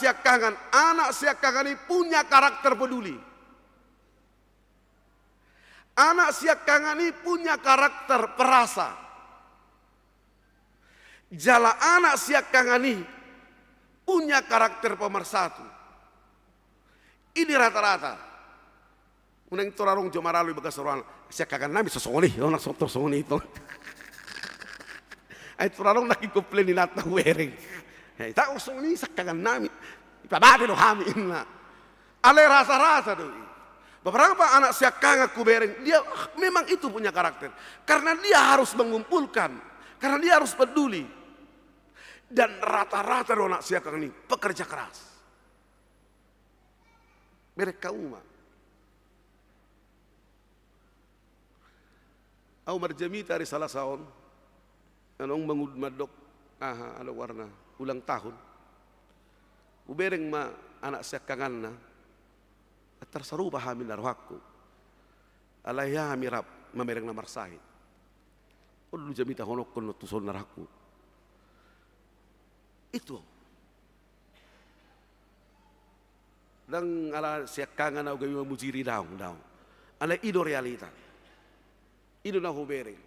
siakangan ini punya karakter peduli. Anak siakangan ini punya karakter perasa. Jala anak siakangan ini punya karakter pemersatu. Ini rata-rata. Unang torarong jomaralo bagas orang siya kagan nami sosongoni, nak sosongoni ito. Ay torarong nakikomplain ni nata wering. Ay ta sosongoni sa kagan nami. Ipabati do hami na. Ale rasa-rasa do. Beberapa anak siya kanga kubereng, dia memang itu punya karakter. Karena dia harus mengumpulkan, karena dia harus peduli. Dan rata-rata do anak siya kanga ini pekerja keras. Mereka umat. Au marjami tari salah saon anong mangud madok ada warna ulang tahun ubereng ma anak siakangan na at tersarupa hamin narwakku alaya mirap mamereng na marsahit ulu jami tahonok kono tuson naraku itu dang ala siakangan au gawi mujiri daw ala ido realita. Ido na hubereng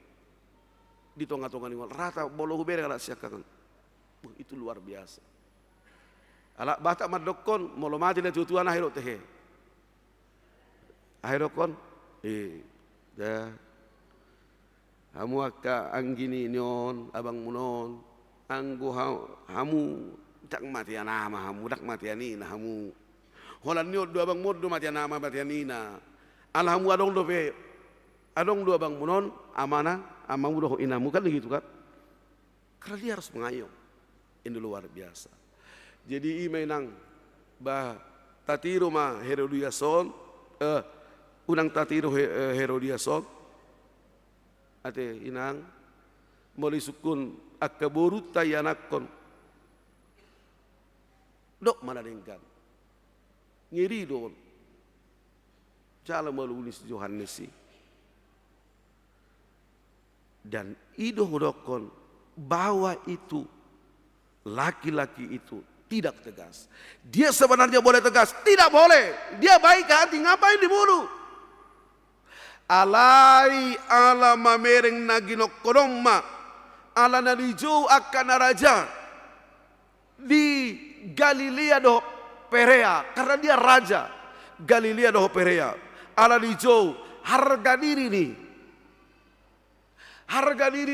di tonga-tonga ni rata bolo hubereng ala siakangan. Itu luar biasa. Ala bata madokon molo mati na tutuan ahiro tehe. Ahiro kon da hamu akka anggini nyon abang munon anggo hamu dak mati anama hamu dak mati anina hamu. Holan nyod do abang mod do mati anama mati anina. Alhamu adong do pe adong dua bang munon amana amamu doh inamu kan begitu kan karena dia harus mengayom ini luar biasa jadi imenang bah tati rumah Herodiason unang tatiro Herodiason ate inang molisukun akaburu tayanakon dok manadengkan ngiri doon jala malunis Yohanes si dan ido dokon bahwa itu laki-laki itu tidak tegas. Dia sebenarnya boleh tegas, tidak boleh. Dia baik hati, ngapain dibunuh? Alai ala mamereng naginok koroma ala nalijo akan raja di Galilea do Perea karena dia raja Galilea do Perea ala lijo harga diri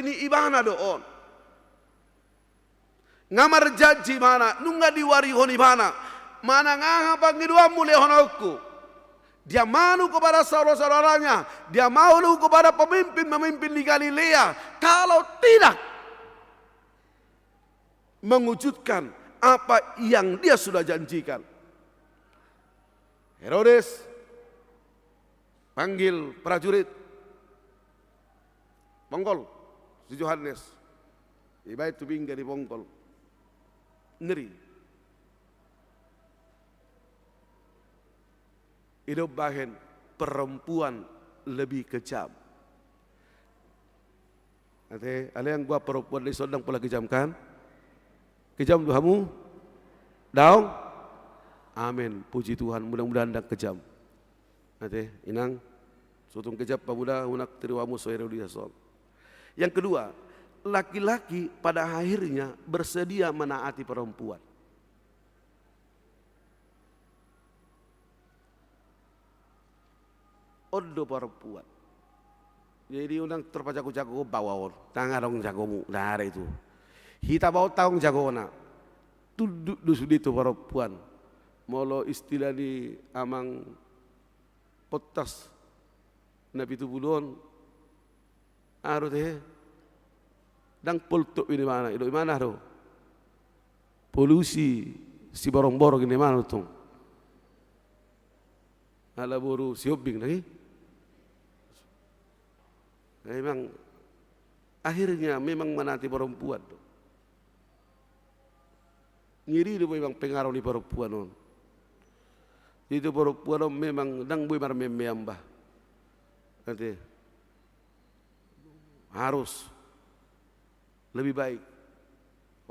ni ibana doon ngamar janji mana nunga diwari honi mana nga pangiduan mule honokku dia malu kepada saudara-saudaranya dia malu kepada pemimpin di Galilea kalau tidak mewujudkan apa yang dia sudah janjikan. Herodes panggil prajurit bongkol si Yohanes iba itu bingga di bongkol ngeri hidup bahen perempuan lebih kejam ate ale yang gua perempuan di sodang pula kejam kan kejam kamu daung amin puji Tuhan mudah-mudahan dak kejam ate inang sutung kejap pabuda unak tiriwamu Herodiason. Yang kedua, laki-laki pada akhirnya bersedia menaati perempuan. Odo perempuan. Jadi unang terpajaku-jaku bawa tangan jagomu, dah itu. Kita bawa taung jagona. Tuduk dusudi itu perempuan. Molo istilah di amang potas Nabi itu bulon aru teh dang poltok ini mana itu mana ro polusi si borong-borong ini mana tuh ala boru siobing lagi memang akhirnya memang menanti perempuan tuh ngiri itu memang pengaruh di perempuan itu perempuan memang dang bui mar memembah nanti harus lebih baik.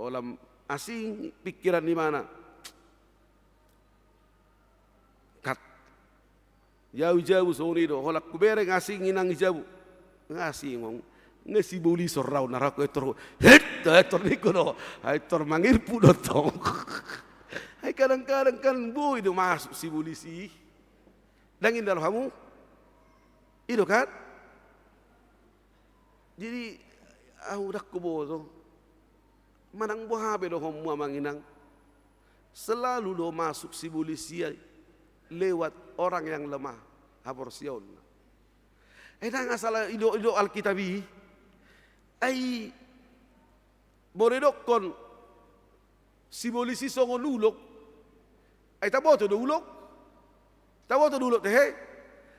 Orang asing pikiran di mana? Kat jauh-jauh soni do. Holak kubere ngasing inang jauh ngasing ngong ngesi buli sorau narako etor etor niko do. Etor mangirpu do tong. Hai kadang-kadang kan bu itu masuk si buli si. Dangin dalam kamu itu kan? Jadi udah kuboso manang buhabe do homwa manginang selalu do masuk si bulisia lewat orang yang lemah aborsion. Eda salah ido alkitabi ai boredok kon si bolisi songo nulok ai taboto do ulok taboto dulok teh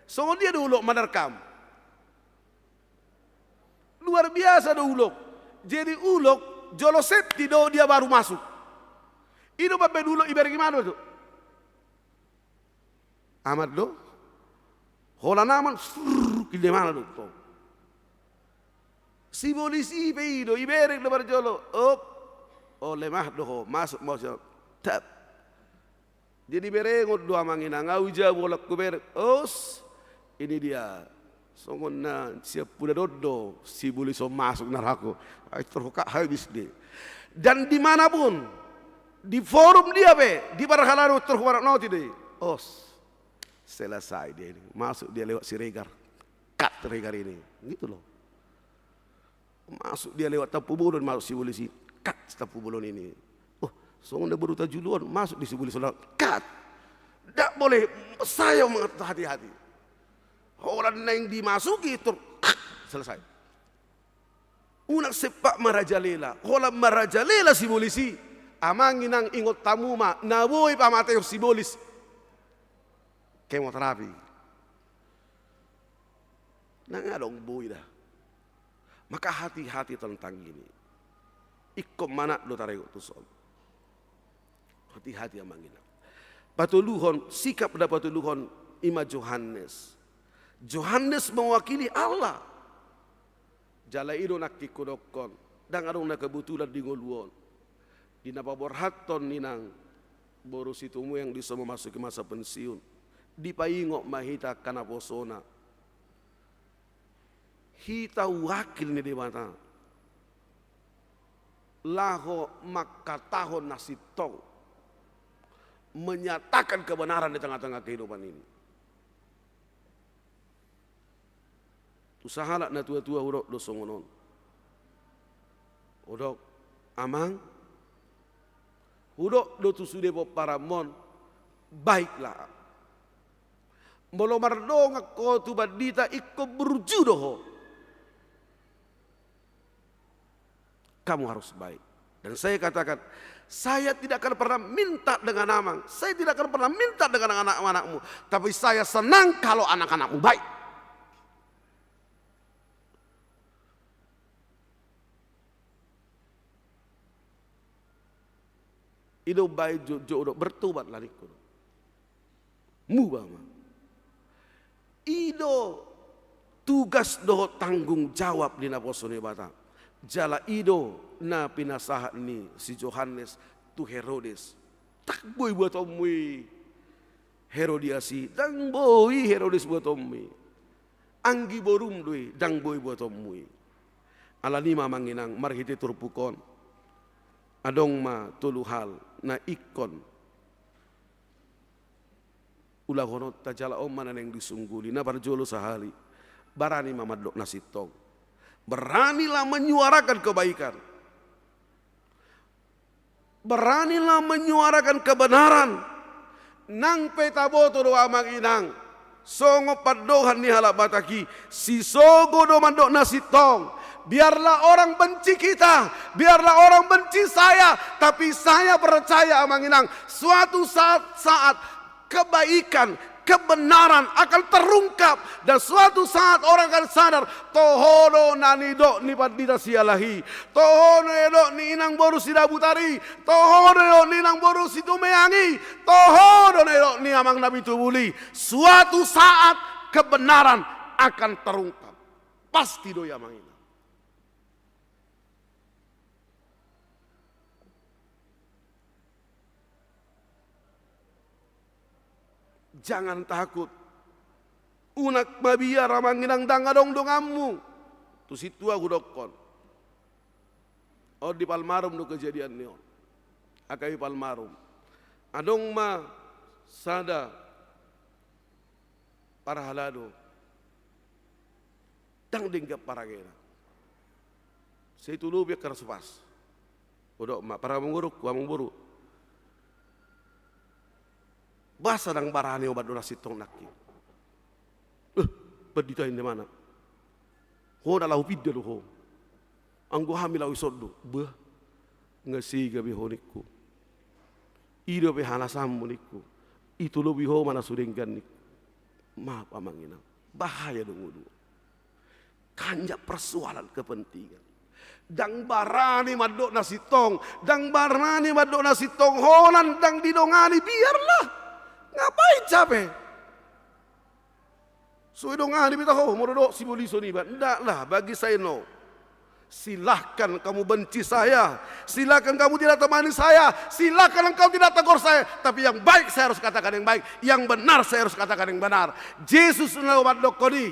songo dia do ulok madarkam luar biasa do ulok. Jadi ulok jolosep do dia baru masuk. Itu babe dulu ibarat gimana tuh? Amat do. Hola naman kile mana tuh? Si polisi do ibarat do baru jolo. Oh lemah do masuk masuk. Tap. Jadi berengot do amangina ngau jauh bolak kuber. Ini dia. Songon na siap puda dodo si buli so masuk neraka ay terbuka habis dia dan dimanapun di forum dia di barhalaro terhuara noti deh selesai dia ini masuk dia lewat si Regar kat Regar ini gitu loh masuk dia lewat Tapu Bulun masuk si buli si kat Tapu Bulun ini songon na beruta juluan masuk di si buli saudara kat tidak boleh saya hati-hati. Orang yang dimasuki itu selesai. Unak sepak marajalela. Kalau marajalela si polisi, amangin ang ingot tamuma, nabuhay pamatay si polis. Kemoterapi. Nangadong boy dah. Maka hati-hati tentang ini. Ikom mana lo tarego tu sol. Hati-hati amang ina. Patuluhon sikap pada patuluhon ima Johannes. Johannes mewakili Allah. Jala ino nakti kodokon. Dan arong na kebetulan di ngoluon. Di napaborhaton ninang boru situmu yang bisa memasuki masa pensiun. Di paingok mahita kanaposona. Hita wakil ni di mata. Laho makatahon nasitong. Menyatakan kebenaran di tengah-tengah kehidupan ini. Usaha na tua-tua hurok do songonon. Udok amang. Hurok do tusude po paramon. Baiklah. Molo mardo ngako tu badita ikko berjudoho. Kamu harus baik. Dan saya katakan, saya tidak akan pernah minta dengan amang. Saya tidak akan pernah minta dengan anak-anakmu. Tapi saya senang kalau anak-anakmu baik. Ido baik jodoh bertobat lariku. Mubama. Ido tugas doh tanggung jawab di naposone bata. Jala ido na pinasahat ni si Johannes tu Herodes. Tak boy buat omui Herodiasi. Dang boy Herodes buat omui. Anggi borum dui dang boy buat omui. Alani mamanginang marhiti turpukon. Adong ma tuluhal na ikon. Ulah honot tajala om mana yang disungguli na parjolo sahali. Barani mamadok nasitong. Beranilah menyuarakan kebaikan. Beranilah menyuarakan kebenaran. Nang petaboto do amang inang. Songo padohan ni halak bataki. Si sogo do mandok nasitong. Biarlah orang benci kita. Biarlah orang benci saya. Tapi saya percaya amang inang. Suatu saat kebaikan, kebenaran akan terungkap. Dan suatu saat orang akan sadar. Tohono nanido ni padida sialahi. Tohono edo ni inang boru sidabutari. Tohono edo ni inang boru situmeangi. Tohono edo ni amang nabi tubuli. Suatu saat kebenaran akan terungkap. Pasti do amang ini. Jangan takut. Unak mabia ramanginang dangadong dongamu. Tu situ aku dokon. Oh di Palmarum do kejadian ni. Akai Palmarum. Adong ma sada para halado. Dang dinggap paragena. Saya tulu biar kerasupas. Odok ma para menguruk, among buru. Basa nang barani obat dola sitong nakki. Berdita di mana? Ho na lau pidda lo ho. Anggo hamil lau isoddo. Bah. Ngasi gabi ho nikku. Ido be halasam nikku. Itu lo biho mana sudenggan nikku. Maaf amangina. Bahaya dong udu. Kanjak persoalan kepentingan. Dang barani madok nasitong. Dang barani madok nasitong. Honan dang didongani biarlah. Ngapain capek? Suidong ahli bita ho morodok si boli soniban. Ndak lah bagi saya no. Silahkan kamu benci saya. Silahkan kamu tidak temani saya. Silahkan engkau tidak tegur saya. Tapi yang baik saya harus katakan yang baik. Yang benar saya harus katakan yang benar. Yesus nelawan dokoni.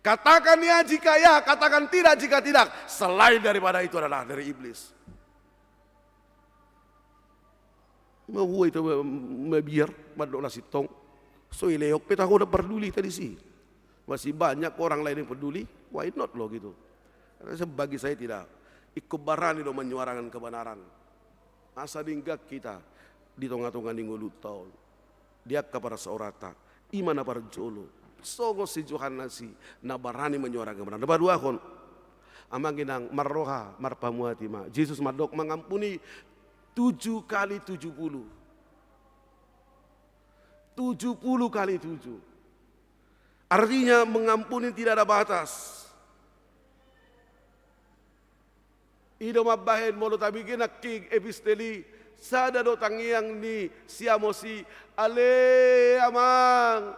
Katakan ya jika ya, katakan tidak jika tidak. Selain daripada itu adalah dari iblis. Mau itu biar madok nasi tong. So ileok peta aku udah peduli tadi sih. Masih banyak orang lain yang peduli. Why not lo gitu. Bagi saya tidak. Ikut barani lo menyuarakan kebenaran. Asa dinggak kita di tengah-tengah ngulu tahun. Dia kepada seorata. Imana para jolo. Songo si Johannasi na barani menyuarakan kebenaran. Dapat dua kon. Amanginang marroha marpamuatima. Yesus madok mengampuni 7 kali 70. 70 kali 7. Artinya mengampuni tidak ada batas. Ido mabahen molo tabigin nakig episteli sada do tangiang ni siamosi ale amang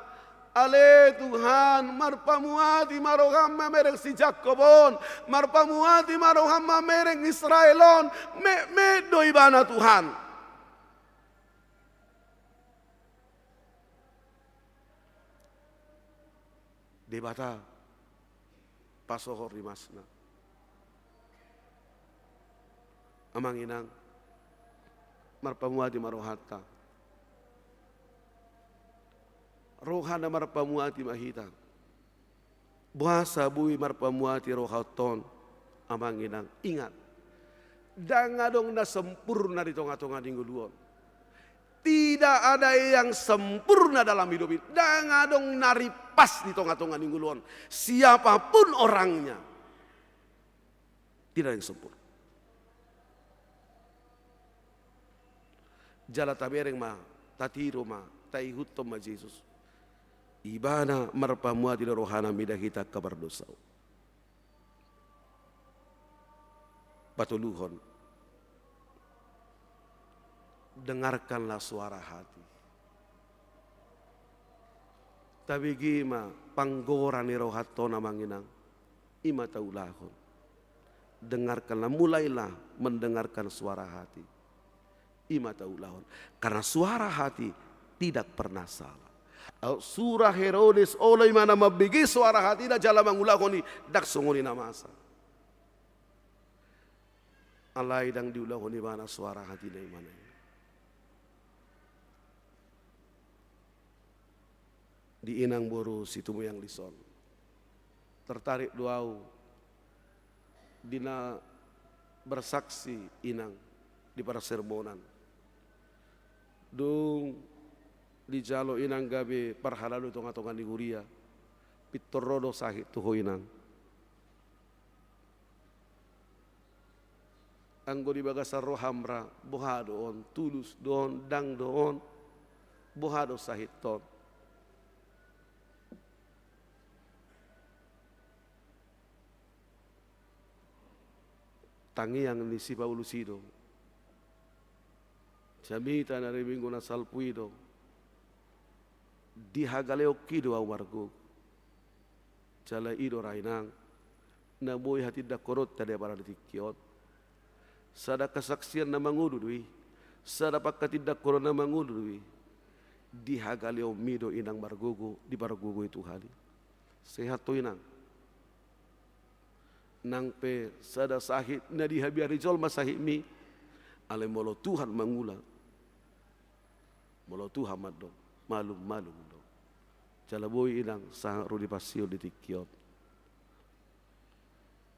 ale Tuhan marpamuati maroham mereng si Jakobon marpamuati maroham mereng Israelon me do ibana Tuhan. Debata pasohor di masna amang inang marpamuati marohata rohana marpamuati mahita bahasa bui marpamuati rohaton amang inang ingat dangadong na sempurna di tonga-tonga dinguluon. Tidak ada yang sempurna dalam hidup ini. Dangadong naripas di tonga-tonga ningguluan. Siapapun orangnya. Tidak ada yang sempurna. Jala tabereng ma, tatiro ma, taihutom ma Yesus. Ibana marpamua tidak rohana midah kita kabar dosa. Patuluhon. Dengarkanlah suara hati. Tapi gima panggoran ni rohatona manginang ima taulahon. Dengarkanlah, mulailah mendengarkan suara hati. Ima taulahon. Karena suara hati tidak pernah salah. Surah Herodes oleh mana mabigi suara hati dah jala mangulahoni dak songoni namasa. Alai dang diulahoni mana suara hati dari mana. Di inang boru situmu yang lison tertarik doau dina bersaksi inang di para sermonan dung di jalo inang gabe parhalalu tonga-tonga di guria pitorodo sahit tuho inang anggo di bagasar rohamra bohado on tulus don dang don bohado sahit ton. Tangi yang nisi Paulusido, Samita na reminggo na salpuido, dihagaleo kido awargo, cala ido rainang, na boy hati da korot tadi para ditikiot, sada kesaksian na mangudui, sada pakatidak korot na mangudui, dihagaleo mido inang bargogo di bargogo itu hali, sehat to inang. Nang pe sada sahid na dihabiari jol masahid mi ale molo Tuhan mangula molo Tuhan maddo malum do jala boy inang sang rudi pasio di tikiot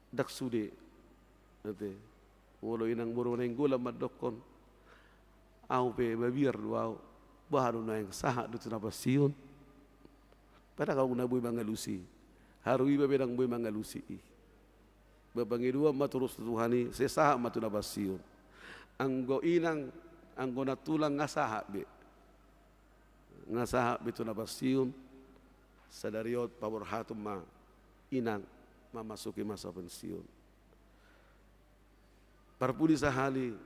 dak sude nate molo inang boro neng gula maddokon au pe babir wow baharu na yang saha du tuna pasion pada kau na boy mangalusi haru iba bedang boy mangalusi babangi dua maturus Tuhani sesaha matuna basiun anggo inang anggo natulang ngasaha be tuna basiun sadariot pabor hatum ma inang memasuki masa pensiun parpudi sahali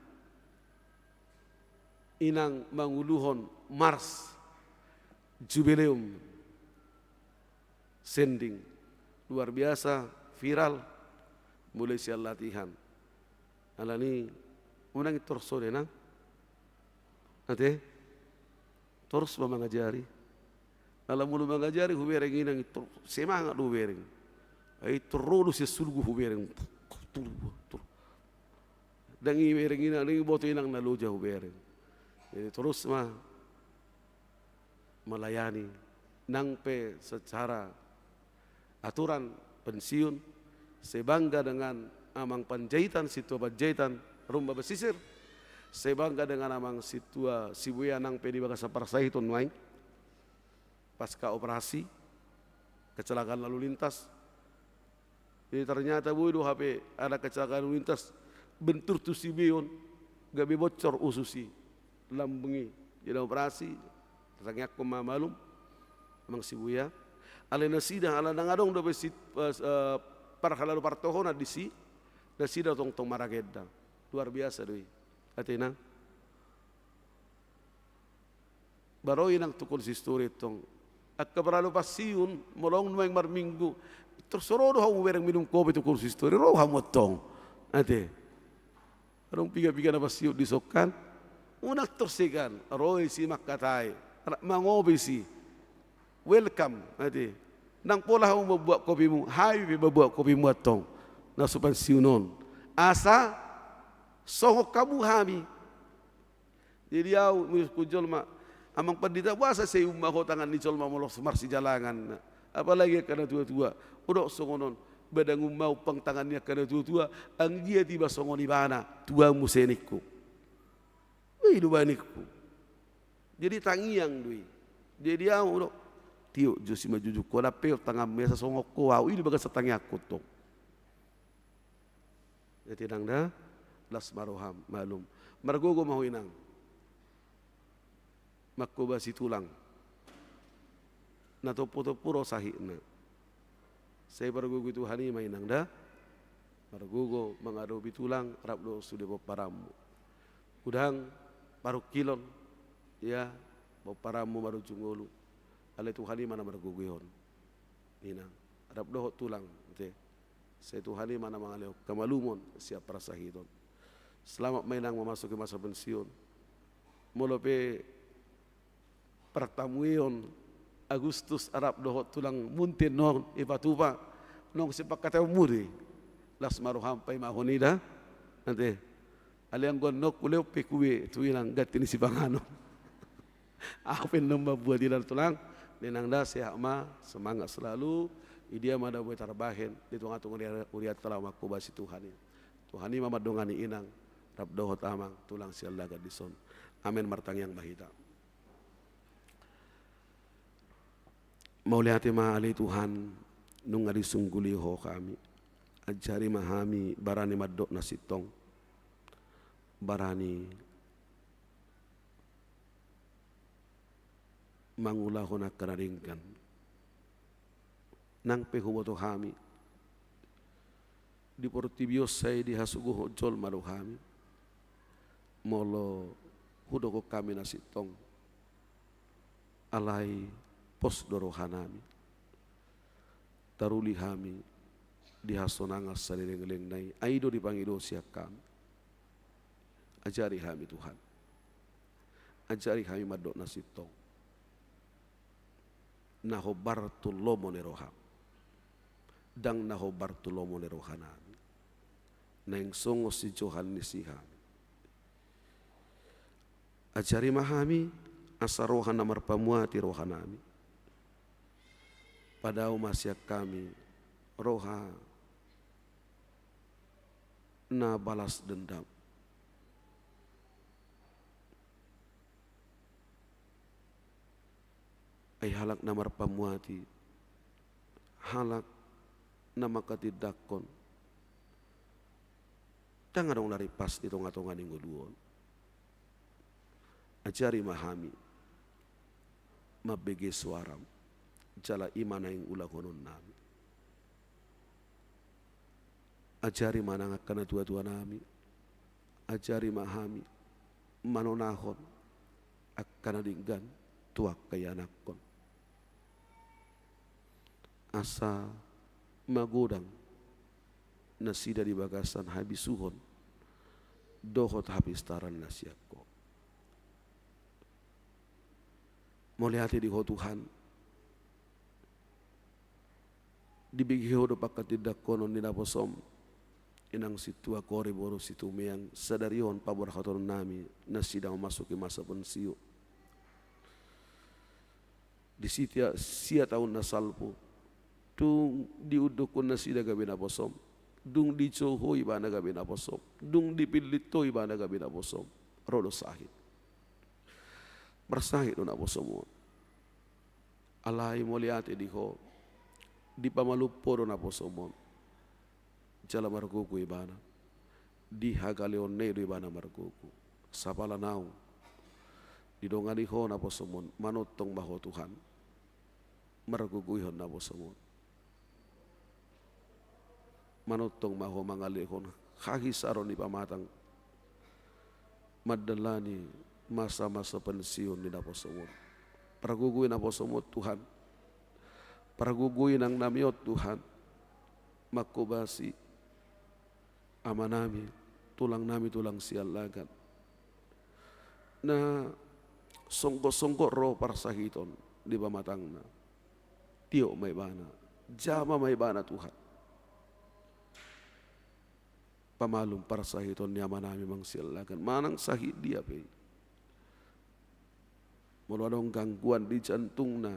inang manguluhon mars jubileum sending luar biasa viral mulai sial latihan alani unang torso dena ate tors mangajari ala mulu mangajari hubereng inang semangat hubereng ai torolo se sulgu hubereng dangi bereng inang ni boto inang naloja hubereng jadi terus mah melayani nangpe secara aturan pensiun sebangga dengan amang panjaitan situa panjaitan rumah besisir sebangga dengan amang situa sibuya nang pedi bagasa parsahiton main pasca operasi kecelakaan lalu lintas jadi ternyata bodoh HP ada kecelakaan lalu lintas bentur tu sibion gabi bocor ususi lambungi jadi operasi ternyata aku malum amang sibuya Ale nasida ala nangadong do besit parhalalu partohona disi nasida tong maragedda. Luar biasa doi. Atina. Baroi nang tukul si story tong at kabaralo pasiun molong nueng marminggu tersorodo hau bereng minum kopi tukul si story roh hamotong. Ate. Arong piga-piga na pasiun disokan unak tersegan roy si makatai mangobi si welcome ate nang pola hau membuat kopimu hai membuat kopimu atong na supansiunon asa songok kamu hami jadi au kujol ma amang pandita wasa say ummaho tangan ni jol mamolok semarsi jalangan apalagi kana tua-tua udok songonon badang ummau pang tangannya kana tua-tua ang dia tiba songoni bana tua musenikku hidup banikku jadi tangiang dui jadi au udok tiuk jusi majuju kola peu tangam mesa songok ko au ini bagas setangi aku tong jadi nang dah las maroham malum margogo mau inang makko basi tulang na topo-topo ro sahina saya margogo itu hani mainang dah margogo mengadobi tulang rabdo sudah boparamu udang paru kilon ya boparamu baru jungolu ale Tuhani mana marguguyon ina arab doh tulang te saya Tuhani mana mangaleo kamalumon siap prasahidon selamat mainang memasuki masa pensiun molope pertamuion Agustus arab doh tulang muntin non ipatupa nong sepak kata umuri las maruham pai mahonida nanti aliang gonok kuleu pekuwe tuilang gatini si bangano apa nomba buat di dalam tulang nenang dah sehat ma semangat selalu idia mada buat tarbahen di tunga-tunga uriat telah makku basi Tuhani Tuhani mama dongani inang rab dohot amang tulang sial laga dison amin martang yang bahita mau lihati ma ali Tuhan nunga disungguli ho kami ajari mahami barani madok nasitong barani mangulahon nak kararingkan nang pehuboto hami di portibios saya di hasugo hojol malu hami molo hudoko kami nasitong alai pos dorohanami taruli hami di hasonangas salileng-leng nai aido dipangido siak kami ajari kami Tuhan ajari kami madok nasitong naho bartulomo neroham dang naho bartulomo nerohanami nang songo si Johan nisihami ajari mahami asa rohana marpamuati rohanami padau masyak kami roha na balas dendam ay halak na marpamuati halak na makatidakon tanga dong lari pas di tonga-tonga ning duon ajari mahami mabege suaram jala imana ing ulah konon nami ajari manangak kana tua-tua nami ajari mahami manonahon akkana dinggan tuak kaya anakon asa magodang nasida di bagasan habisuhon dohot habis taran nasiakko moliati di ho Tuhan dibigiho do pakat tidak konon ninaposom inang situa kore boru situ meang sadarion pabor khaton nami nasida memasuki masa pensiun di sia tahun nasalpo dung diudukun nasida gabe naposom dung dicoho ibana gabe naposom dung dipilito ibana gabe naposom rodo sahid bersahid do naposom alai moliate diho di pamalupo do naposom jala margoku ibana di hagaleone do ibana margoku sapala nau di dongani ho naposomon manotong baho Tuhan maraguguyhon na po samot. Manutong maho mangalihon kahisaron ni pamatang madalani masa-masa pensiun ni na po samot. Paraguguy na po samot Tuhan. Paraguguy ng namiyot Tuhan. Makubasi ama nami, tulang sialagan na songko-songko ro parasahiton di pamatang na tiyo may bana, jama may bana Tuhan. Pamalum parasahiton ni ama nami mang sialagan manang sahid dia pe. Mulwadong gangguan di jantung na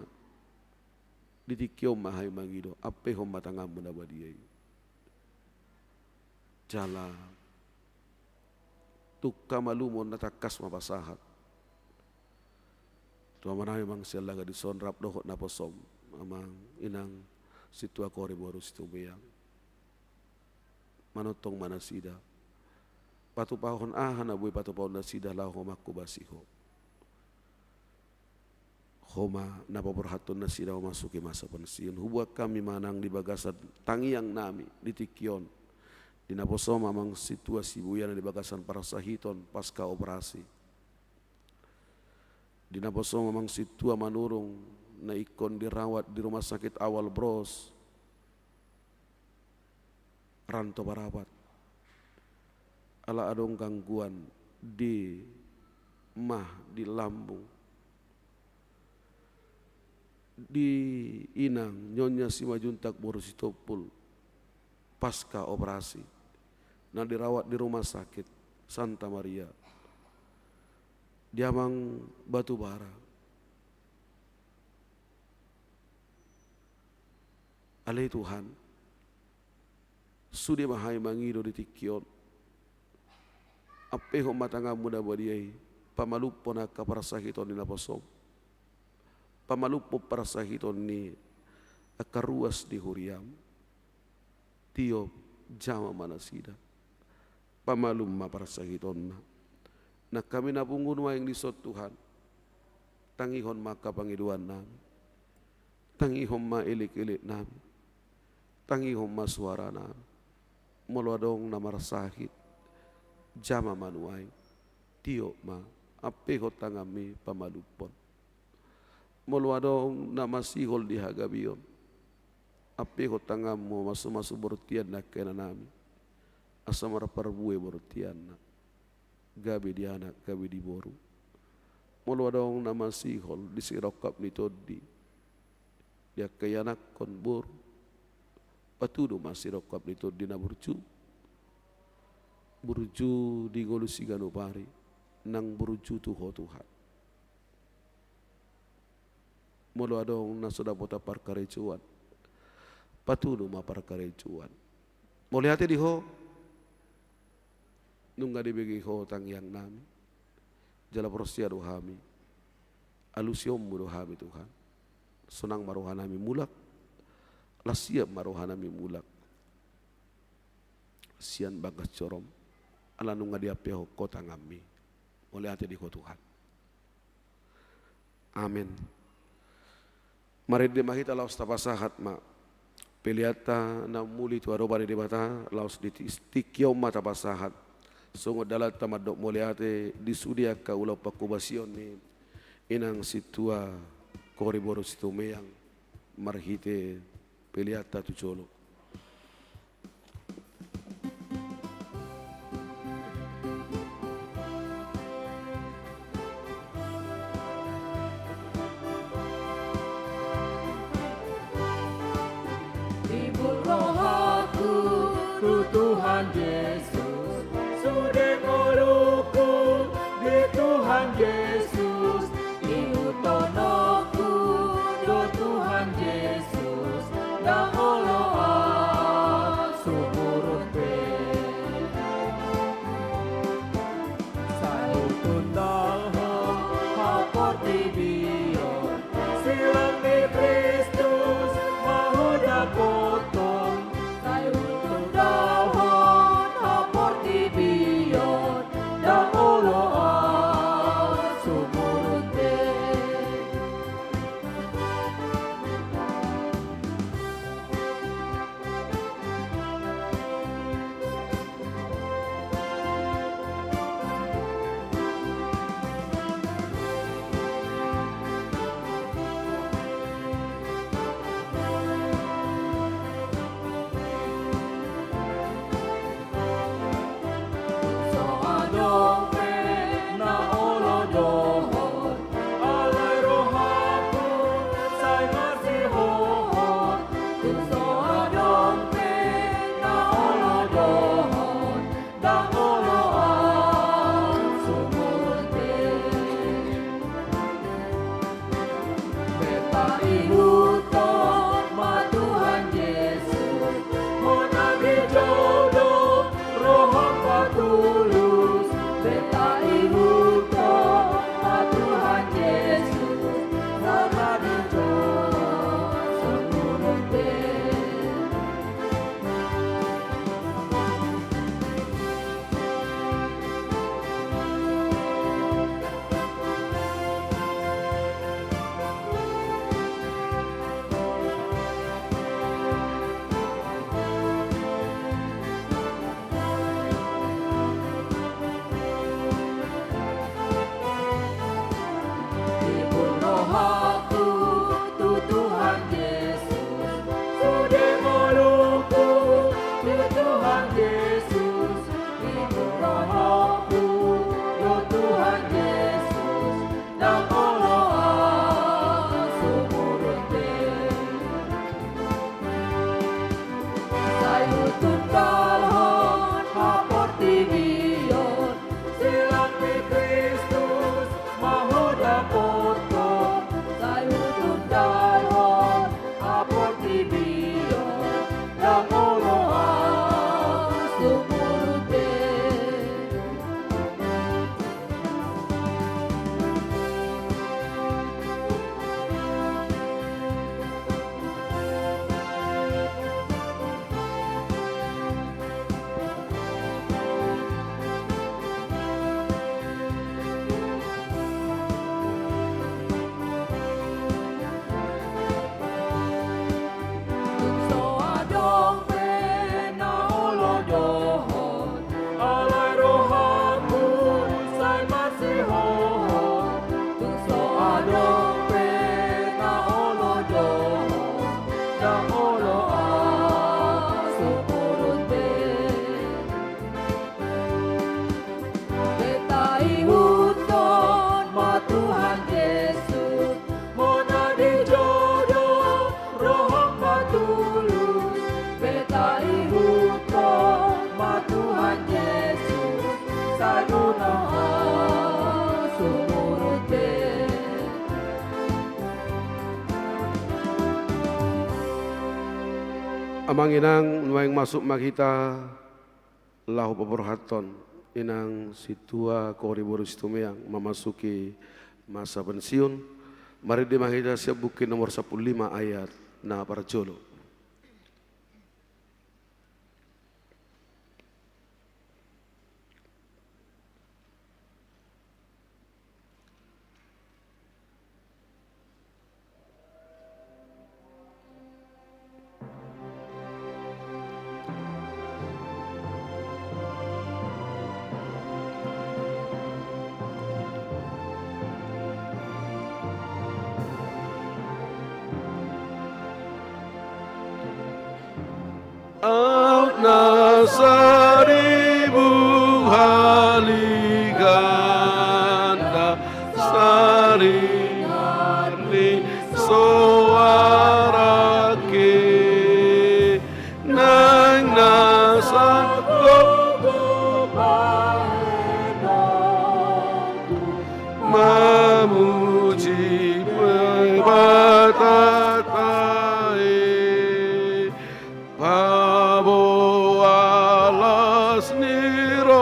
ditikyo mahay mangido ape hom matangam mo na ba diyay jala tukka malumon natakas mapasahat tuwa manay mang sila nga di sonrap dohot na posom amang inang sitwa kori borus tumiyang manotong manasida patupahon na buhay patupahon na sida lao makubasiho Homa napaperhaton na sila masuki masa pensiun. Huwag kami manang di bagasan tangiang nami di tikyon. Dinaposo mamang situasi buyan di bagasan para sahiton pasca operasi. Dinaposo mamang situa manurung na ikon dirawat di rumah sakit awal bros. Ranto barabat. Ala adong gangguan di di lambung. Di inang nyonya si majuntak borositopul pasca operasi na dirawat di rumah sakit Santa Maria diamang batu bara alai Tuhan sudi mahai mangido di tikyon apeho matanga muda badiai pamalupon ka para sakiton ni naposom pamalupo para sahiton ni akaruas di huriam tiyo jama manasida pamalumma para sahiton na kami napungun wa yang disot Tuhan tangihon maka pangiduan nami tangihon mailik-ilik nami tangihon masuara nami mulwadong na marasahit jama manuay tiyo ma apeho tangami pamalupon mulwadong na masihol di hagabiyon api ko tangam mo masu bertian na kena nami asamara parbuwe bertian na gabi di anak gabi di boru mulwadong na masihol di sirokap ni todi dia kayanak kon boru patudo masirokap ni todi na burju di golusi ganupari nang burju tuho Tuhan mulu adong na sudah bota parkarecuan patudo ma parkarecuan muli hati di ho nungga dibegi ho tangyang nami jala prosia dohami alusiom dohami Tuhan senang marohanami mulak lasiap marohanami mulak sian bagas corom ala nungga diape ho kota ngami muli hati di ho Tuhan amin. Mari dimahita laos tapasahat ma peliata na muli tu arobani di bata laos di tikyo mata pasahat sungguh dalat tamadok muliate di sudia ka ulau pakubasion ni inang situa koriboro situ meyang marhite peliata tu colo Tuhan Yesus, sudah ngoluku di Tuhan Yesus, diutonoku do Tuhan Yesus, dah olo ihuton ma Tuhan Yesus, monagi jodoh roh hamba tulus. Beta ihuton ma Tuhan Yesus, monagi jodoh seluruh Ibun rohaku tu Tuhan Yesus, sude moluku tu Tuhan Yesus. Ibun rohaku tu Tuhan Yesus, dan oloa sumurute. Sayu tundalhon haporti hiyon, silang di Kristus mahoda poto. Sayu tundalhon haporti hiyon, dan oloa sumurute. Tungso adong pena olo dohon, alai rohaku sai masihon. Tungso adong pena olo dohon, dan olo sumurute. Beta ihuton ma Tuhan Yesus, monadi jodoh roh hamba tulus. Beta ihuton ma Tuhan Yesus, saguna sumurute. Amang inang nuaing masuk makita lahu paborhaton inang situa koriboro situmeang memasuki masa pensiun. Mari di makita siap buku nomor 15 ayat na parjolo. Out na saribung haliganda saring harli soarake nang nasa mamuji batatae pabo alas niroaki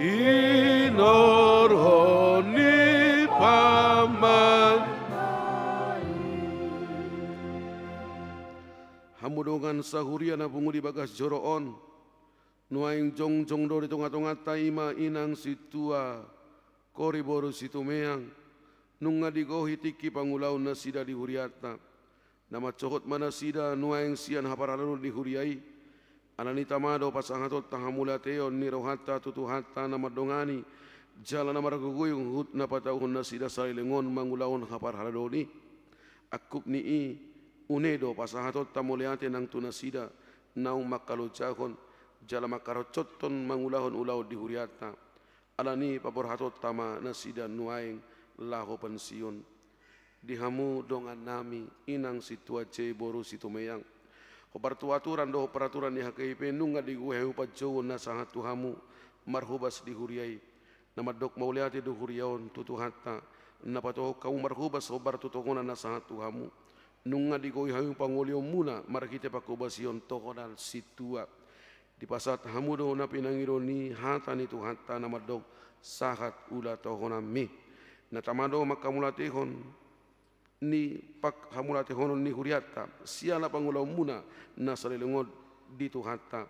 inorhoni paman. Hamudongan sahuria na pungudi bagas joroon nuaing jongjong do di tonga-tonga taima inang situa koriboro situmeang nunga digohi tiki pangulaw na sida di huriata nama cohot mana sida nuaing sian haparalalu di huriai ananita mado pasangatot tahamulateo ni rohata tutuhata nama dongani jala nama raguguyung hut na patauhon na sida salilengon mangulawon haparhaladoni akup ni unedo pasangatot tamuleate nang tunasida naung makalocahon jala makarocoton mangulahon ulaw di huriata alani paborhatot tama nasida nuaing laho pensiun dihamu dongan nami inang situa ce boru situmeyang hopartuaturan do peraturan di HKIP nunga di guhehu pajowo na sangat tuhamu marhubas di huriai namadok mauliati do huriaon tutu hatta napato kau marhuba sobar tutongona nasahat Tuhamu nunga digoi hayu pangolio muna markite pakobasion tokonal situa di pasat hamudo na pinangironi hata ni tu hatta namadok sahat ula tohonami natamado makamulatihon ni pak hamulatihon ni huriata siala pangulau muna na salilungod di tu hatta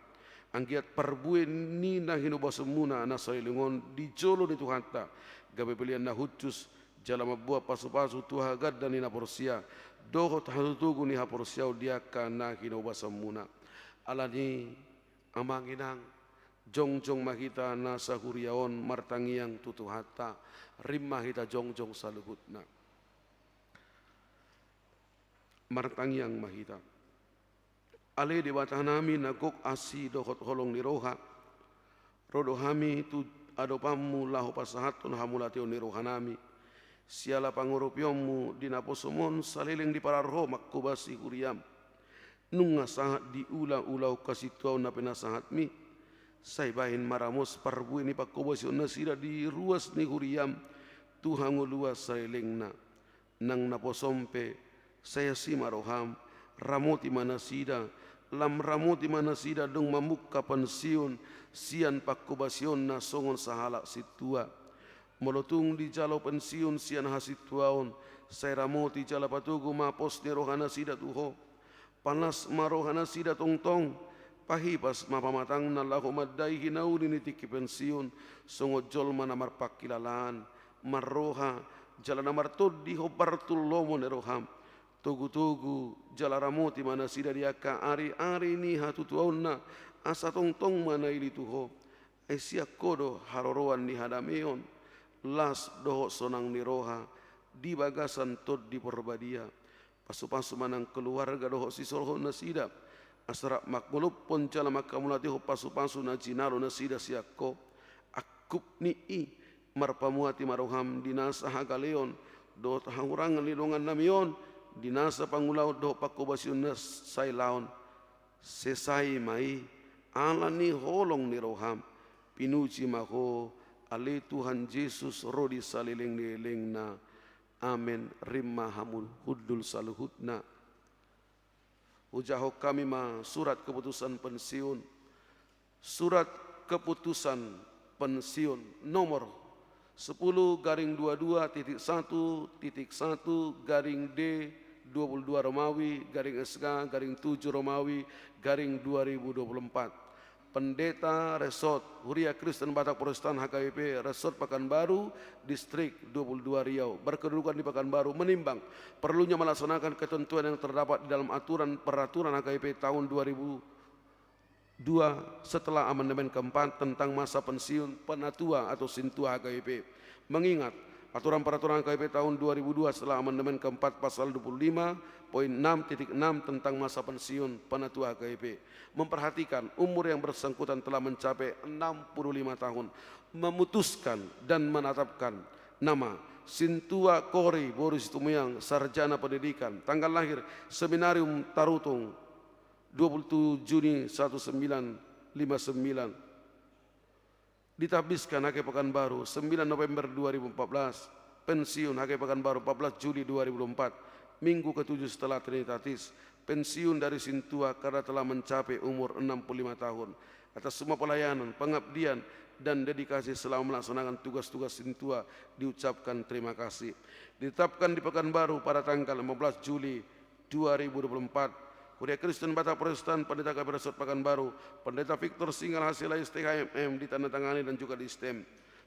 anggiat parbue ni na hinubasumuna na salilungon di jolo di tu hatta gabe pilihan na hutus jalama buah pasu-pasu tuha gadda ni na porsia dohot hatutugu ni ha porsia dia kana hinubasumuna alani amanginang jongjong mahita na sahuriaon martangiang tutu hatta rimma hita jongjong saluhutna martangiang mahita ale di nami nagok asi dohot holong niroha rodo hami tu adopamu lahu pasahatun hamulatio niroha nami siala pangurupiomu dinaposomon salileng di pararho makubasi huriam nunga sahat diulang-ulau kasih tuau na penasahat mi say bahin maramos parbu ini pakobasi nasira di ruas ni huriam Tuhan luas salileng na nang naposompe saya si maroham ramoti manasida lam ramoti manasida dong mamukka pensiun sian pakobasion na songon sahala situa molotung di jalo pensiun sian hasituaon saya ramoti jala patugu mapos ni rohana sida tuho panas marohana sida tongtong pahipas mapamatang na lahu madai hinauli ni tiki pensiun songo jol mana marpak kilalaan marroha jala namar tod di hobartul lomo ne roham tugu-tugu jala ramoti mana sida diaka ari-ari ni hatutuauna asa tongtong mana ili tuho esia kodo haroroan ni hadameon las doho sonang ni roha di bagasan tod di perbadia pasu-pasu manang keluarga doho sisorho nasida asra makmulup pon jala makamulatiho pasu-pasu na jinaro nasida siakko akup ni i marpamuati maroham dinasa hagaleon do tahangurangan lilongan namion dinasa pangulau do pakobasion na sailaon sesai mai ala ni holong ni roham pinuci maho ale Tuhan Yesus rodi salileng-leleng na amin rimma hamul hudul saluhutna ujaho kami ma surat keputusan pensiun nomor 10/22.1.1 Romawi /SK /7 Romawi /2024 Pendeta Resort Huria Kristen Batak Protestan HKBP Resort Pekanbaru Distrik 22 Riau berkedudukan di Pekanbaru menimbang perlunya melaksanakan ketentuan yang terdapat di dalam peraturan HKBP tahun 2002 setelah amandemen keempat tentang masa pensiun penatua atau sintua HKBP mengingat peraturan HKBP tahun 2002 setelah amandemen keempat pasal 25.6.6 tentang masa pensiun penatua HKBP memperhatikan umur yang bersangkutan telah mencapai 65 tahun memutuskan dan menetapkan nama Sintua Kori Boris Tumuyang sarjana pendidikan tanggal lahir Seminarium Tarutung 27 Juni 1959 ditabiskan HK Pekanbaru 9 November 2014 pensiun HK Pekanbaru 14 Juli 2004 minggu ke-7 setelah Trinitatis pensiun dari Sintua karena telah mencapai umur 65 tahun atas semua pelayanan, pengabdian dan dedikasi selama melaksanakan tugas-tugas Sintua diucapkan terima kasih ditetapkan di Pekanbaru pada tanggal 15 Juli 2024 Huria Kristen Batak Protestan Pendeta KP Resort Pekanbaru Pendeta Victor Singgal hasil STHMM ditandatangani dan juga di STEM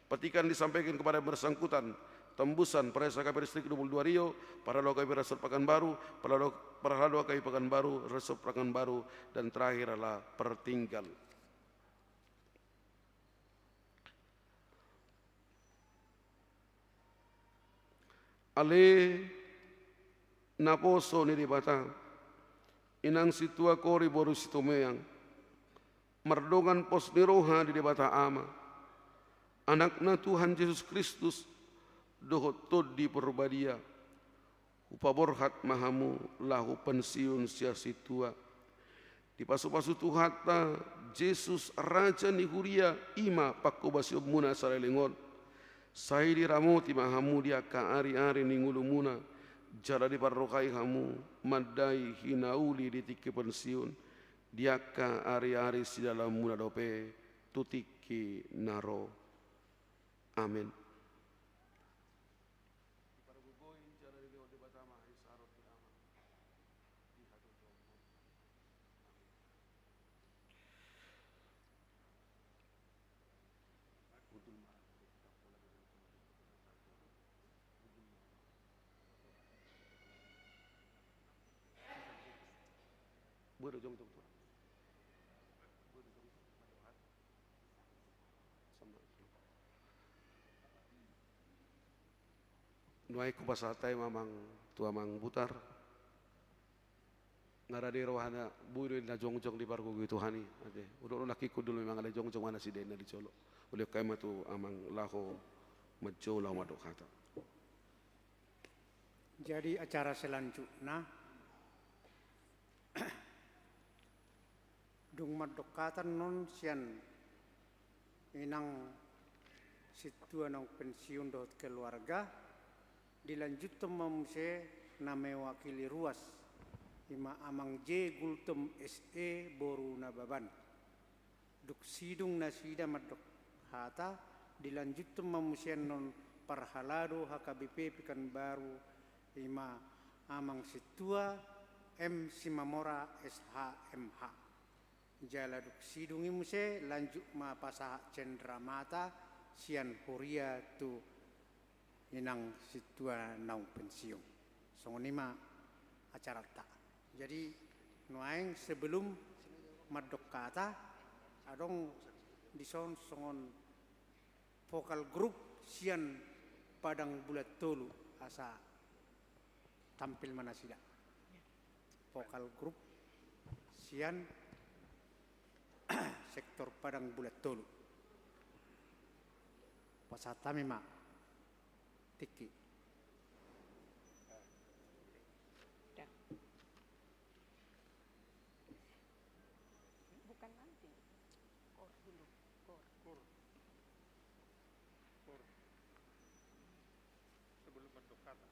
petikan disampaikan kepada bersangkutan tembusan Peresa KP Distrik 22 Riau para doa KP Resort Pekanbaru para doa KP Pekanbaru Resort Pekanbaru dan terakhir adalah pertinggal ale naposo ni di Batak inang Sintua Kori Boris Tumuyang merdongan pos niroha di debata ama anakna Tuhan Yesus Kristus dohotod di perbadia upaborhat mahamu lahu pensiun sia situa di pasu-pasu Tuhata Yesus Raja ni Huria ima pakobasio muna saralengon Sai diramoti mahamu dia ka ari-ari ningulumuna jala di parrokai hamu madai hinauli di tiki pensiun dia ka ari-ari si dalam muna dope tutiki naro. Amin. Nuai ku pasatai mamang tua mang butar ngara di rohana buru na jongjong di parku gitu hani ade udah laki ku dulu memang ada jongjong mana si dena di colo oleh kai matu amang laho majo lau madok kata. Jadi acara selanjutnya dung madokatan non sian inang situa nang pensiun dot keluarga dilanjutkan memse na mewakili ruas ima amang J gultum SE boru nababan duk sidung nasida madok hata dilanjutkan memusian non parhalado HKBP Pekanbaru ima amang situa M Simamora SHMH jala duk sidungi muse lanjut ma pasah cendramata sian huria tu inang situa naung pensiun songonima acara tak jadi nuaing sebelum madok kata adong dison songon vokal grup sian padang bulat tolu asa tampil mana sida vokal grup sian sektor padang bulat tolu pasata memang tiki Bukan nanti. Kor dulu. Kor. sebelum madok kata.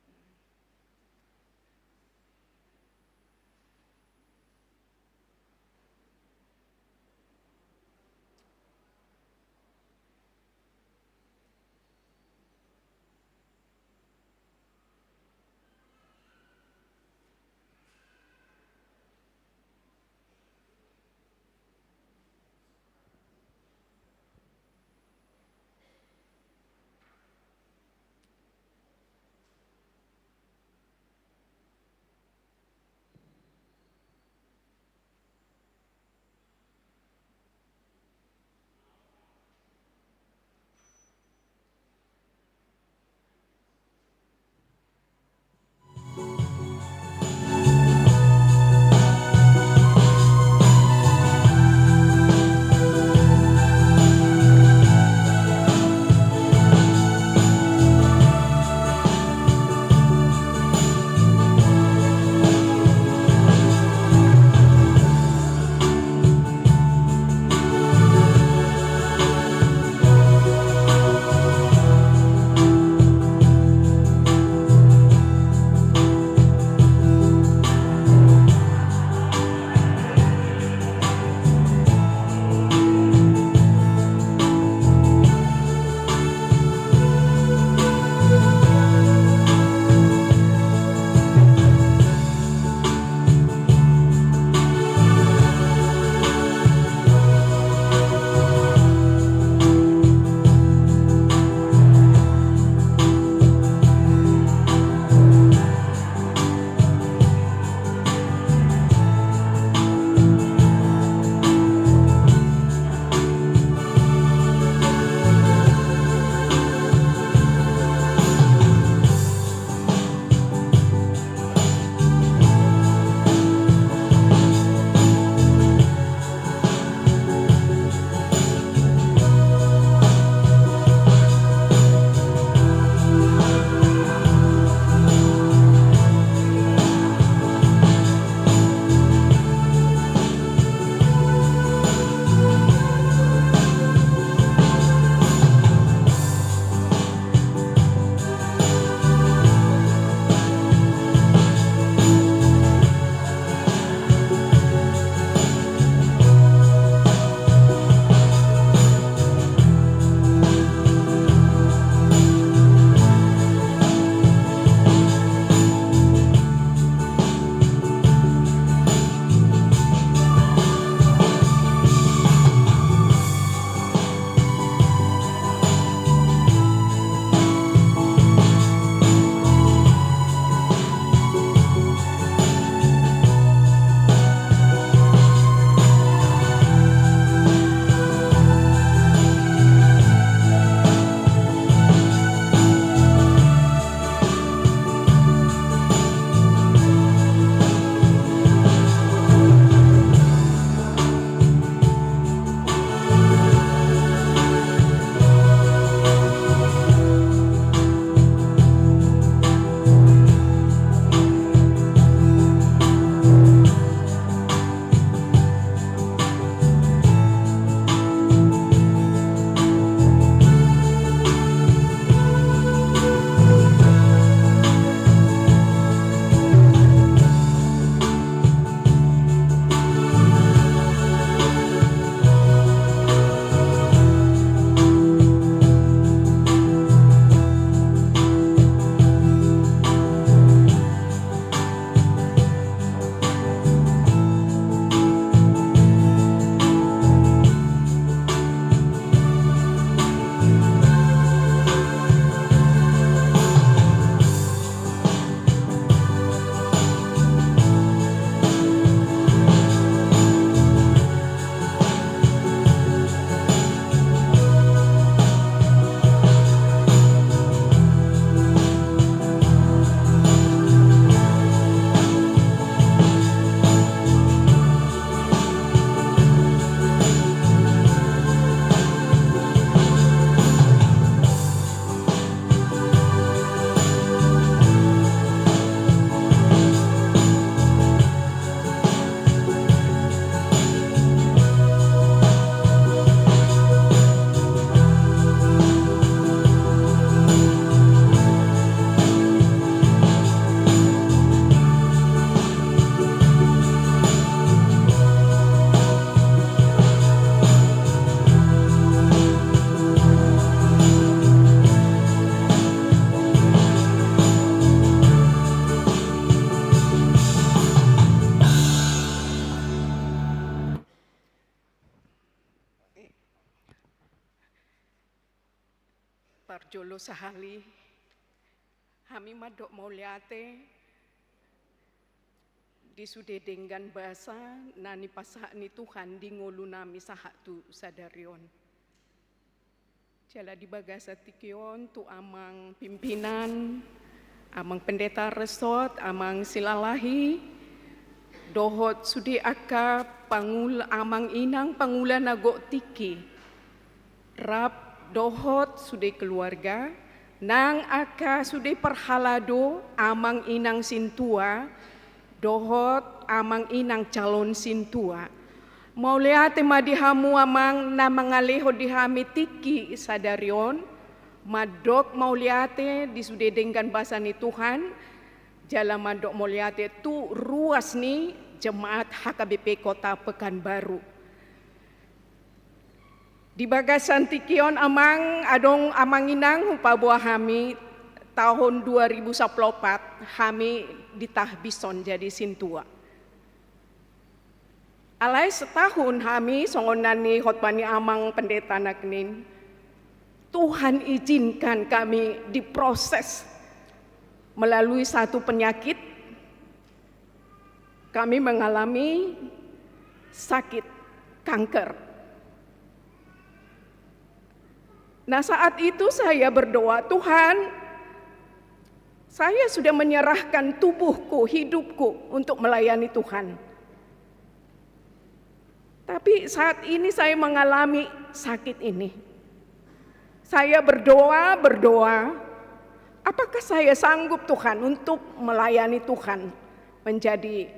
jolo sahali, kami madok mauliate, disude dengan bahasa nani pasak ni Tuhan di ngolu nami sahak tu sadarion. Jala di bagasa tikion tu amang pimpinan, amang pendeta resort, amang silalahi, dohot sudi aka pangul amang inang pangula nago tiki, rap dohot sudi keluarga, nang aka sudi perhalado amang inang sintua, dohot amang inang calon sintua. Mauliate madihamu amang na mangaleho dihami tiki sadarion, madok mauliate disudedengkan bahasa ni Tuhan, jala madok mauliate tu ruas ni jemaat HKBP Kota Pekanbaru. Di bagasan tikion amang adong amang inang pabuah hami tahun 2014 kami ditahbison jadi sintua. Alai setahun kami songonani khotbani amang pendeta naknin. Tuhan izinkan kami diproses melalui satu penyakit. Kami mengalami sakit kanker. Nah saat itu saya berdoa, Tuhan, saya sudah menyerahkan tubuhku, hidupku untuk melayani Tuhan. Tapi saat ini saya mengalami sakit ini. Saya berdoa, apakah saya sanggup Tuhan untuk melayani Tuhan menjadi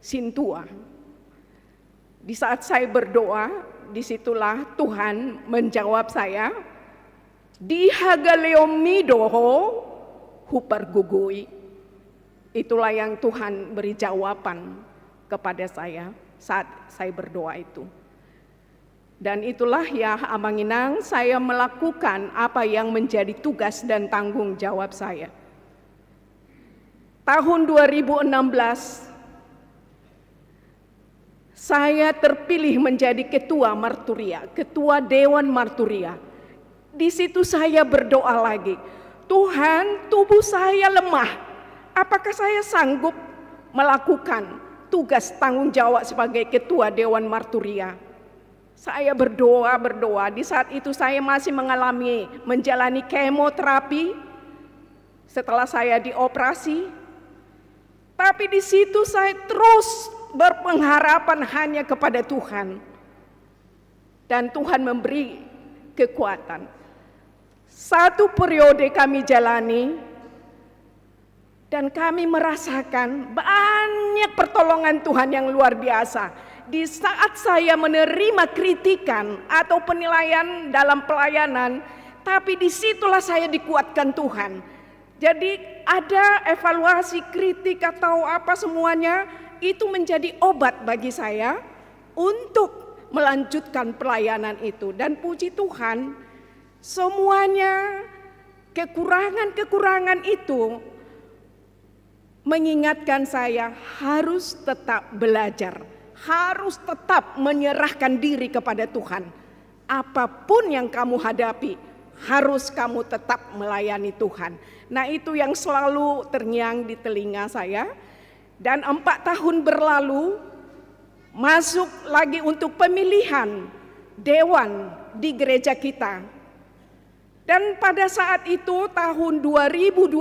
sintua? Di saat saya berdoa, disitulah Tuhan menjawab saya, di hagaleomidoho hupargugui. Itulah yang Tuhan beri jawaban kepada saya saat saya berdoa itu. Dan itulah ya amanginang saya melakukan apa yang menjadi tugas dan tanggung jawab saya. Tahun 2016 saya terpilih menjadi ketua Marturia, ketua Dewan Marturia. Di situ saya berdoa lagi, Tuhan, tubuh saya lemah. Apakah saya sanggup melakukan tugas tanggung jawab sebagai ketua Dewan Marturia? Saya berdoa. Di saat itu saya masih menjalani kemoterapi setelah saya dioperasi. Tapi di situ saya terus berpengharapan hanya kepada Tuhan. Dan Tuhan memberi kekuatan. Satu periode kami jalani dan kami merasakan banyak pertolongan Tuhan yang luar biasa. Di saat saya menerima kritikan atau penilaian dalam pelayanan, tapi disitulah saya dikuatkan Tuhan. Jadi ada evaluasi, kritik atau apa semuanya, itu menjadi obat bagi saya untuk melanjutkan pelayanan itu. Dan puji Tuhan, semuanya kekurangan-kekurangan itu mengingatkan saya harus tetap belajar, harus tetap menyerahkan diri kepada Tuhan. Apapun yang kamu hadapi, harus kamu tetap melayani Tuhan. Nah itu yang selalu terngiang di telinga saya. Dan 4 tahun berlalu, masuk lagi untuk pemilihan dewan di gereja kita. Dan pada saat itu tahun 2020,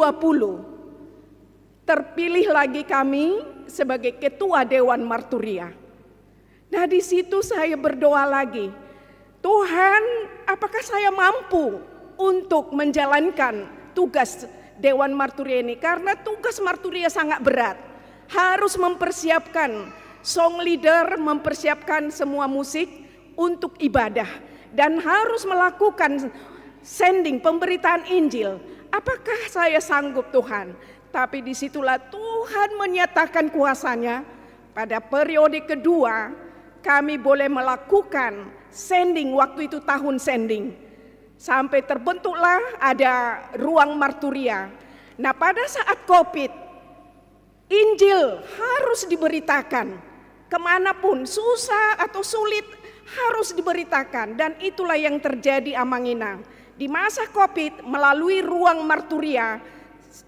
terpilih lagi kami sebagai ketua Dewan Marturia. Nah di situ saya berdoa lagi, Tuhan, apakah saya mampu untuk menjalankan tugas Dewan Marturia ini? Karena tugas Marturia sangat berat, harus mempersiapkan song leader, mempersiapkan semua musik untuk ibadah, dan harus melakukan sending pemberitaan Injil. Apakah saya sanggup Tuhan? Tapi disitulah Tuhan menyatakan kuasanya. Pada periode kedua kami boleh melakukan sending, waktu itu tahun sending. Sampai terbentuklah ada ruang Marturia. Nah pada saat COVID, Injil harus diberitakan. Kemanapun, susah atau sulit harus diberitakan. Dan itulah yang terjadi Amanginang. Di masa Covid melalui ruang marturia,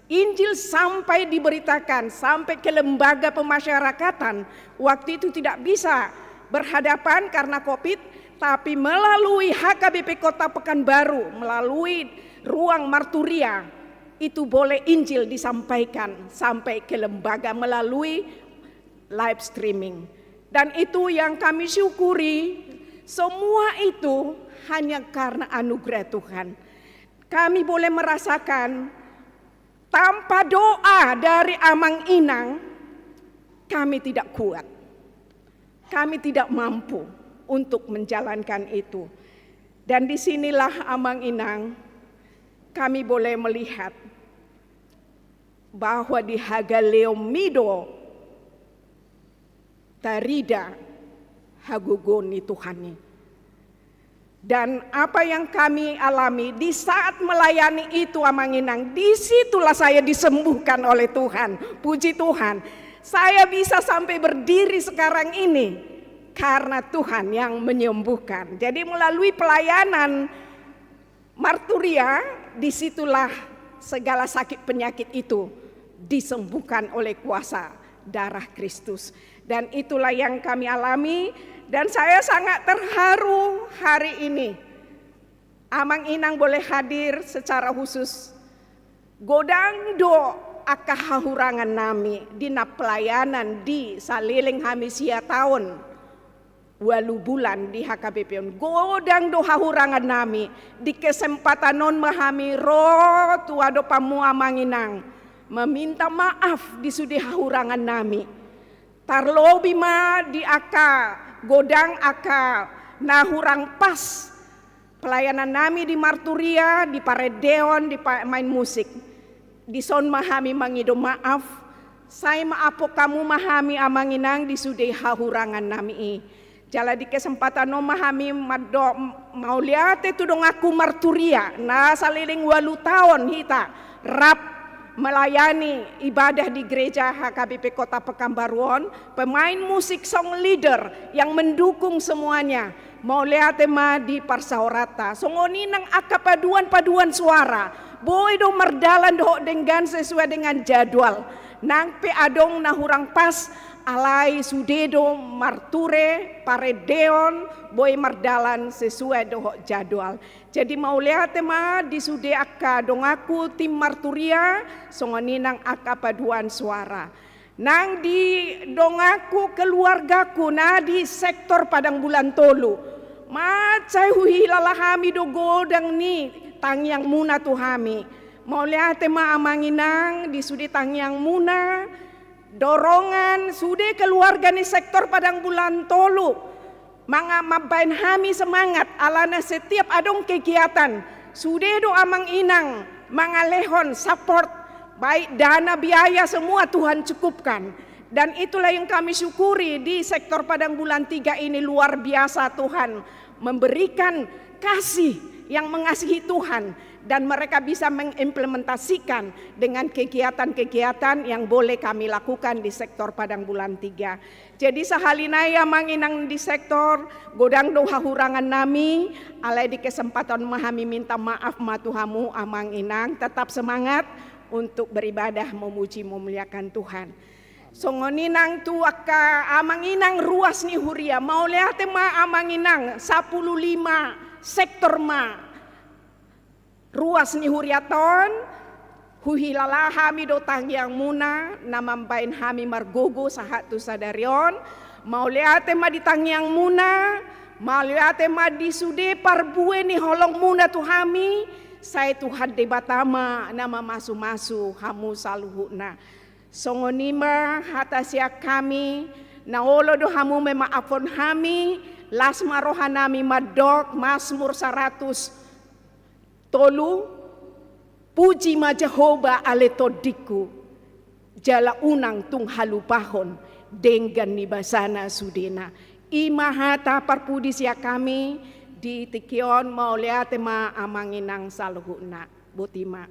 Injil sampai diberitakan sampai ke lembaga pemasyarakatan. Waktu itu tidak bisa berhadapan karena Covid, tapi melalui HKBP Kota Pekanbaru, melalui ruang marturia, itu boleh Injil disampaikan sampai ke lembaga melalui live streaming. Dan itu yang kami syukuri, semua itu hanya karena anugerah Tuhan. Kami boleh merasakan tanpa doa dari Amang Inang, kami tidak kuat. Kami tidak mampu untuk menjalankan itu. Dan disinilah Amang Inang, kami boleh melihat bahwa di Hagaleomido tarida hagugoni Tuhani. Dan apa yang kami alami di saat melayani itu Amang Inang, disitulah saya disembuhkan oleh Tuhan. Puji Tuhan, saya bisa sampai berdiri sekarang ini karena Tuhan yang menyembuhkan. Jadi melalui pelayanan marturia, disitulah segala sakit penyakit itu disembuhkan oleh kuasa darah Kristus. Dan itulah yang kami alami, dan saya sangat terharu hari ini Amang Inang boleh hadir secara khusus. Godang do akahahurangan nami dina pelayanan di saliling hamisia tahun 8 bulan di HKBP. Godang do hahurangan nami di kesempatan non mahami ro tuado pamu Amang Inang meminta maaf di sudi hahurangan nami. Tarlobi ma di aka godang aka nahurang pas pelayanan nami di marturia, di paredeon, di main musik. Di son mahami mangido maaf. Saya maapo kamu mahami Amang Inang di sudi hahurangan nami. Jala di kesempatan no mahami maddo mau lihat itu dong aku marturia na saliling 8 tahun hita rap melayani ibadah di gereja HKBP Kota Pekanbaruan, pemain musik song leader yang mendukung semuanya. Mau lihat tema di Parsaorata songoni nang paduan suara boy do merdalan do dengan sesuai dengan jadwal nang pe adong nahurang pas alai sudedo marture paredeon boy mardalan sesuai dohok jadwal. Jadi mau lihat tema di sude akka dong aku tim marturia songoni nang akka paduan suara nang di dong aku keluargaku na di sektor Padang Bulan Tolu macai hui lalahami do godang ni tangyang muna tuhami. Mau lihat tema Amang Inang di sude tangyang muna dorongan sude keluarga ni sektor Padang Bulan Tolu mga mabain hami semangat alana setiap adong kegiatan sude do Amang Inang mga lehon support baik dana biaya semua Tuhan cukupkan. Dan itulah yang kami syukuri di sektor Padang Bulan 3 ini luar biasa Tuhan memberikan kasih yang mengasihi Tuhan dan mereka bisa mengimplementasikan dengan kegiatan-kegiatan yang boleh kami lakukan di sektor Padang Bulan 3. Jadi sahalinaya manginang di sektor godang do hahurangan nami alai di kesempatan mahami minta maaf matuhamu Amang Inang tetap semangat untuk beribadah memuji memuliakan Tuhan. Songoninang tu aka Amang Inang ruas ni huria mau lihat ma Amang Inang 15 sektor ma ruas ni huriaton huhilala hami do tangyang muna namambain hami margogo sahat tu sadarion mau lihat ma di tangyang muna mau lihat ma di sude parbue ni holong muna tu hami saya Tuhan debatama nama masu-masu hamu saluhuna. Songonima hatasia kami naolo do hamu memaafon hami lasma rohanami madok Mazmur 100 tolu puji ma Jehovah aletodiku jala unang tung halupahon denggan nibasana sudena imahata parpudisia kami di tikion mau lihat ma Amang Inang saluhuna butima.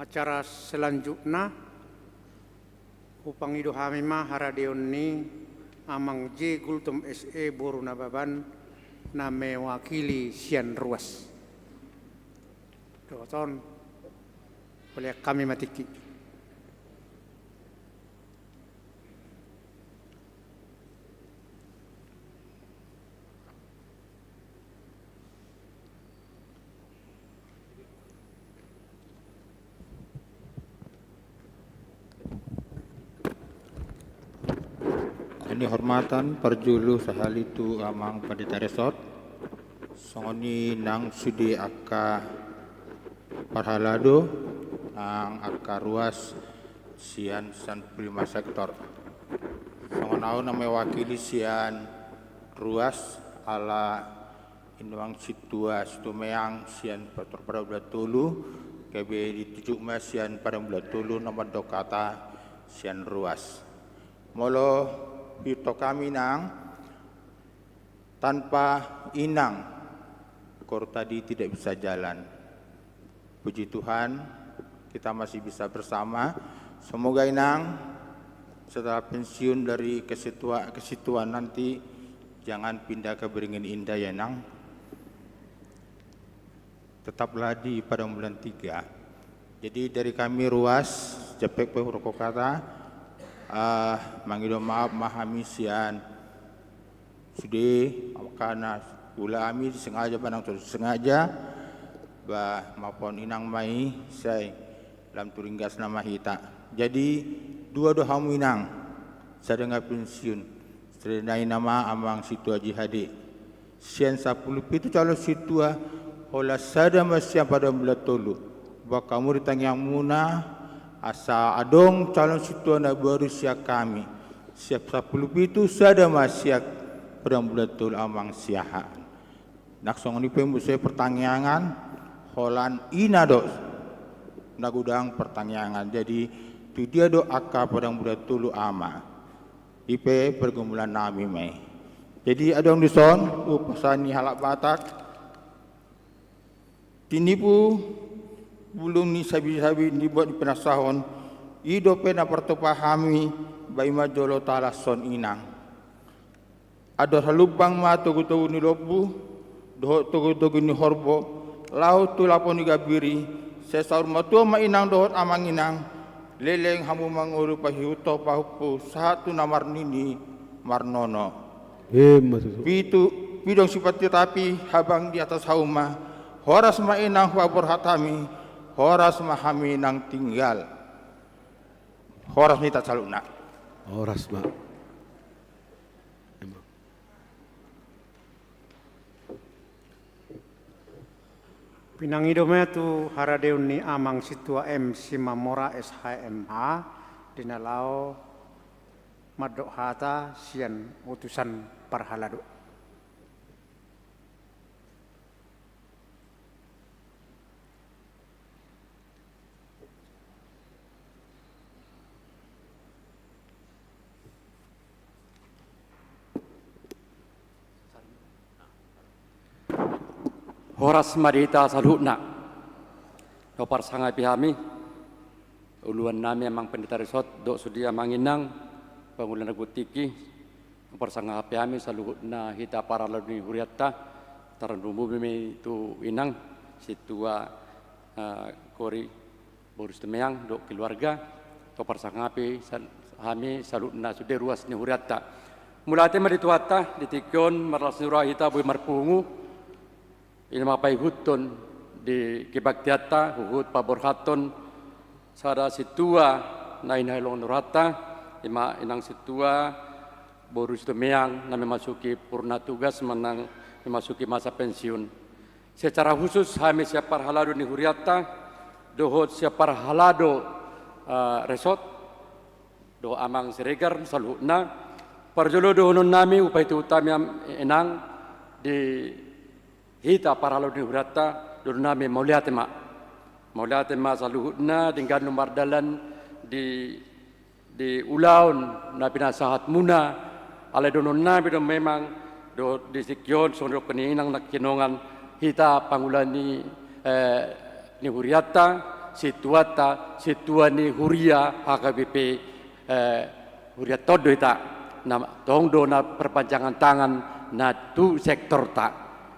Acara selanjutnya upang ido kami mah haradeon ni amang J Gultom SE Boru Nababan na mewakili sian ruas. Doton oleh kami matiki. Ini hormatan perjulu sahalitu amang Pendeta Resort songoni nang sudi aka parhalado nang aka ruas sian san prima sektor songonau na mewakili sian ruas ala inwang situa stumeang sian pator pada bulan tulu kebe ditujuk mas sian pada bulan tulu nomor dokata sian ruas molo Bito kami nang tanpa inang kor tadi tidak bisa jalan. Puji Tuhan kita masih bisa bersama. Semoga inang setelah pensiun dari kesituan nanti jangan pindah ke Beringin Indah ya nang. Tetaplah di pada bulan 3. Jadi dari kami ruas Cepek Rokok Kata mangido maaf mahami sian sudi karena ula ami sengaja banang sengaja bah maupun inang mai saya dalam turinggas nama hita jadi dua hamu inang sadanga pensiun sedai nama amang situa jihadi sian 10 itu calon situa hola sada masya pada bulan tolu bah kamu ditanya muna asa adong calon situa na baru siak kami siap 10 itu sada masyak pada bulan tul amang siahaan naksong ni pembusai pertanyaan holan inados nagudang pertanyaan jadi tu dia do aka pada bulan tulu ama ipe pergumulan nami mai jadi adong dison upasani halak batak tinipu bulung ni sabi-sabi dibuat di penasahon hidup na pertopahami bai majolo taala son inang ado halubang ma tugu-tugu ni lobu doh tugu-tugu ni horbo lau tu lapon ni gabiri sesaur matua ma inang dohot amang inang leleng hamu manguru pahiuto pahupu satu namar nini marnono pitu bidong sifat tapi habang di atas hauma horas ma inang wabur hatami horas mahami nang tinggal horas ni tak saluna Horas mak. Pinangidome tu haradeun ni amang situa M Simamora SHMH dinalao madok hata sian utusan parhalado. Horas marita salutna. Topar sangai pihami. Uluan nami amang Pendeta Resort dok sudia manginang pangulan nagutiki. Topar sangai pihami salutna hita para lalu huriatta tarandumu bimi tu inang situa kori Boris Temeang dok keluarga. Topar sangai hami salutna sudia ruas ni huriatta. Mulate marituata ditikon maras nurah hita bui marpungu. Ini mapai hutun di kibaktiata hut paborhaton sada situa na inailong nurata ima inang situa Boris Temeang na memasuki purna tugas menang memasuki masa pensiun. Secara khusus kami siapar halado ni huriata dohot siapar halado resort do amang Siregar salutna parjolo dohonon nami upay utami enang di hita para lalu hurata dulu nami mauliatema saluhutna dengan nomor dalan di ulaun na pinasahat muna ale donon nabi do memang do disikyon sondok peninang nak kinongan hita pangulan ni huriata situata situani huria HKBP huria todo ita na tongdo na perpanjangan tangan na tu sektor ta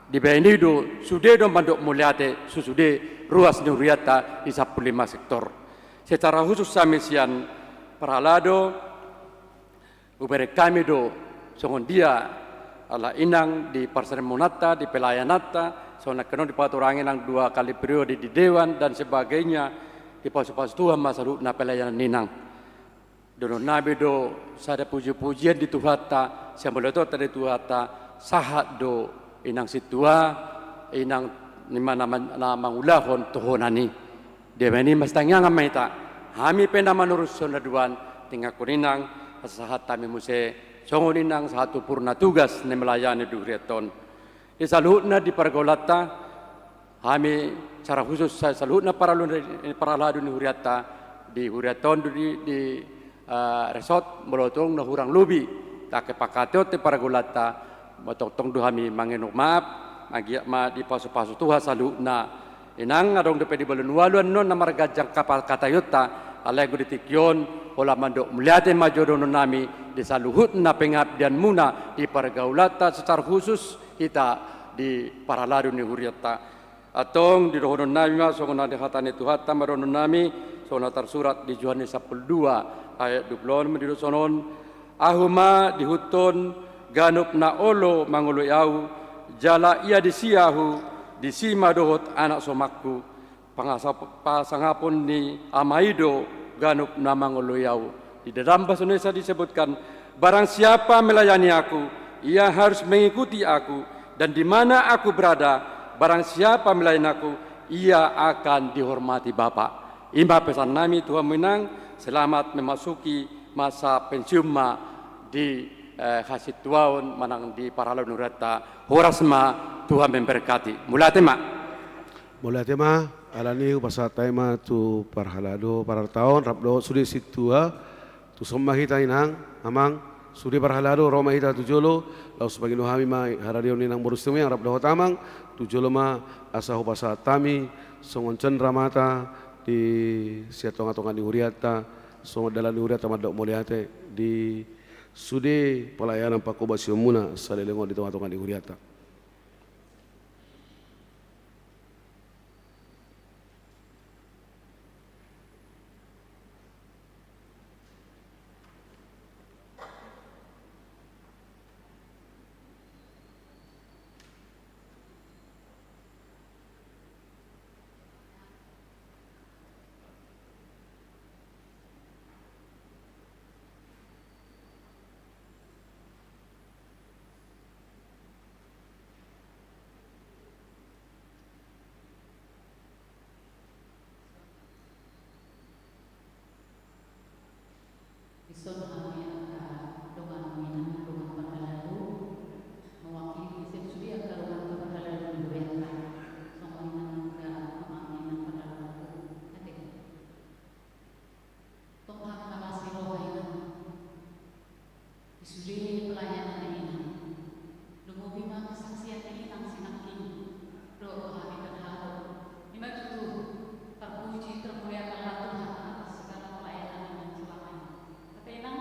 di benido sude do mandok muliate susude ruas ni huriata di 15 sektor. Secara khusus samisian perhalado ubere kami do songon dia ala inang di parseremonata di pelayanata sona keno di paturangin nang 2 kali periode di dewan dan sebagainya di pas-pas Tuhan masalah na pelayanan ninang dono nabi do sada puji-pujian di tuhata siambolo to tadi tuhata sahat do inang situa inang nimana mangulahon tuhonani demeni mastangnya ngamaita hami pena manurus sona duan tinggal kuninang sahat kami muse songoninang satu purna tugas ne melayani duriaton di saluhutna di pergolata kami secara khusus saya saluhutna para ladu ni huriata di huriaton di resort melotong na hurang lubi tak kepakateo te pergolata matotong do kami mangenuk maaf magi ma di pasu-pasu tuha saluhutna inang adong depe di balun waluan non na margajang kapal katayota alay guditikyon ola mandok melihat majodono nami di saluhut na pengabdian muna di pergaulata secara khusus kita di para ladu ni huriata atong di rohonon nami ma songona di hatane tuhata maronon nami songona tersurat di Yohanes 12 ayat 20 mendiru sonon ahuma dihuton ganup na olo mangolo yau jala ia disiahu disima dohot anak somakku pasangapun ni amaido ganup na mangolo yau. Di dalam bahasa Indonesia disebutkan barang siapa melayani aku ia harus mengikuti aku dan di mana aku berada barang siapa melayani aku ia akan dihormati Bapa. Imba pesan nami Tuhan menang selamat memasuki masa pensiun di hasil tuaun manang di paralon nurata horasma Tuhan memberkati. Mulate tema alani upasa tema tu parhalado para tahun rabdo sudi situa tu somma hita inang amang sudi parhalado roma hita tu jolo lau sebagai nuhami ma haradio ninang borustumi yang rabdo tamang tu jolo ma asa upasa tami songon cendra mata di siatonga-tonga di huriata songon dalam di huriata madok moliate di sudi pelayanan pakobasio muna salelengon di tonga-tonga di huriata. Terpuji termuliakanlah Tuhan atas segala pelayanan yang selama ini. Kata inang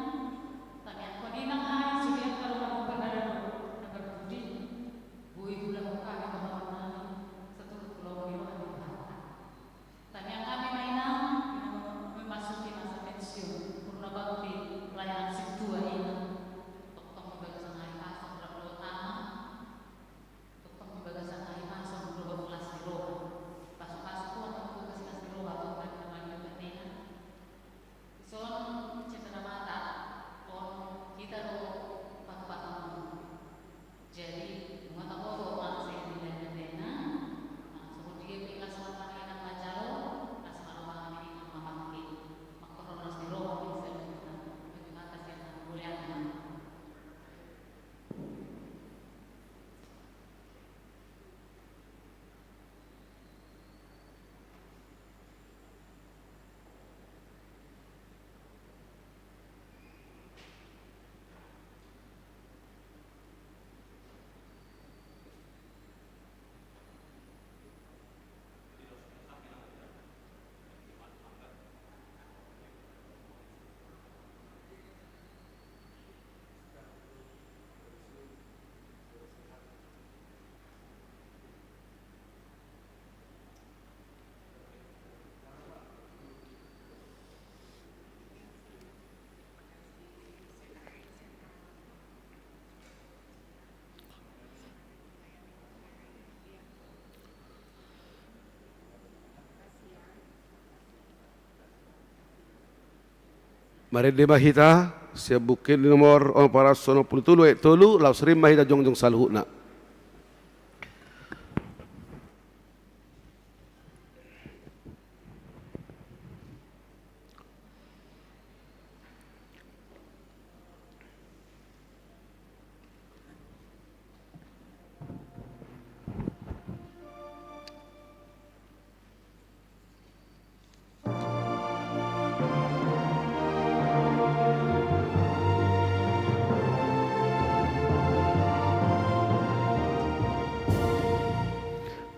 Mari di mahita, siap bukit nomor para sono puluh tulu, lau serim mahita jongjong salhuna.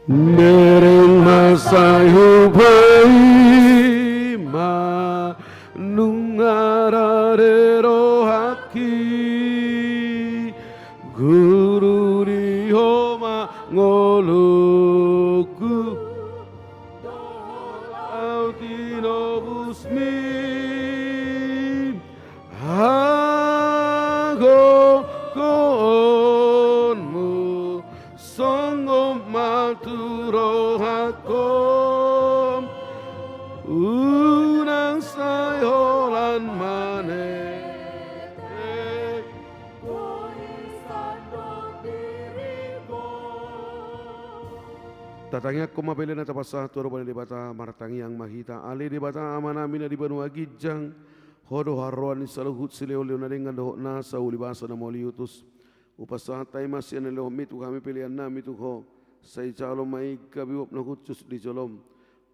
Dereng masayu bai ma nungara rohaki guru rihoma ngoloku autino busmi hago konmu songo maturo hakom unang sayolan mane tatangnya koma belen atau pasah turu balen di bata martangi yang mahita ali di bata amana mina di banu agijang hodo haruan saluhut sileo leona dengan doh na sauli basa na moliutus upasah tay masih ane leo mitu kami pilihan na mitu ho sai calo mai kabiwop na khusus di jolom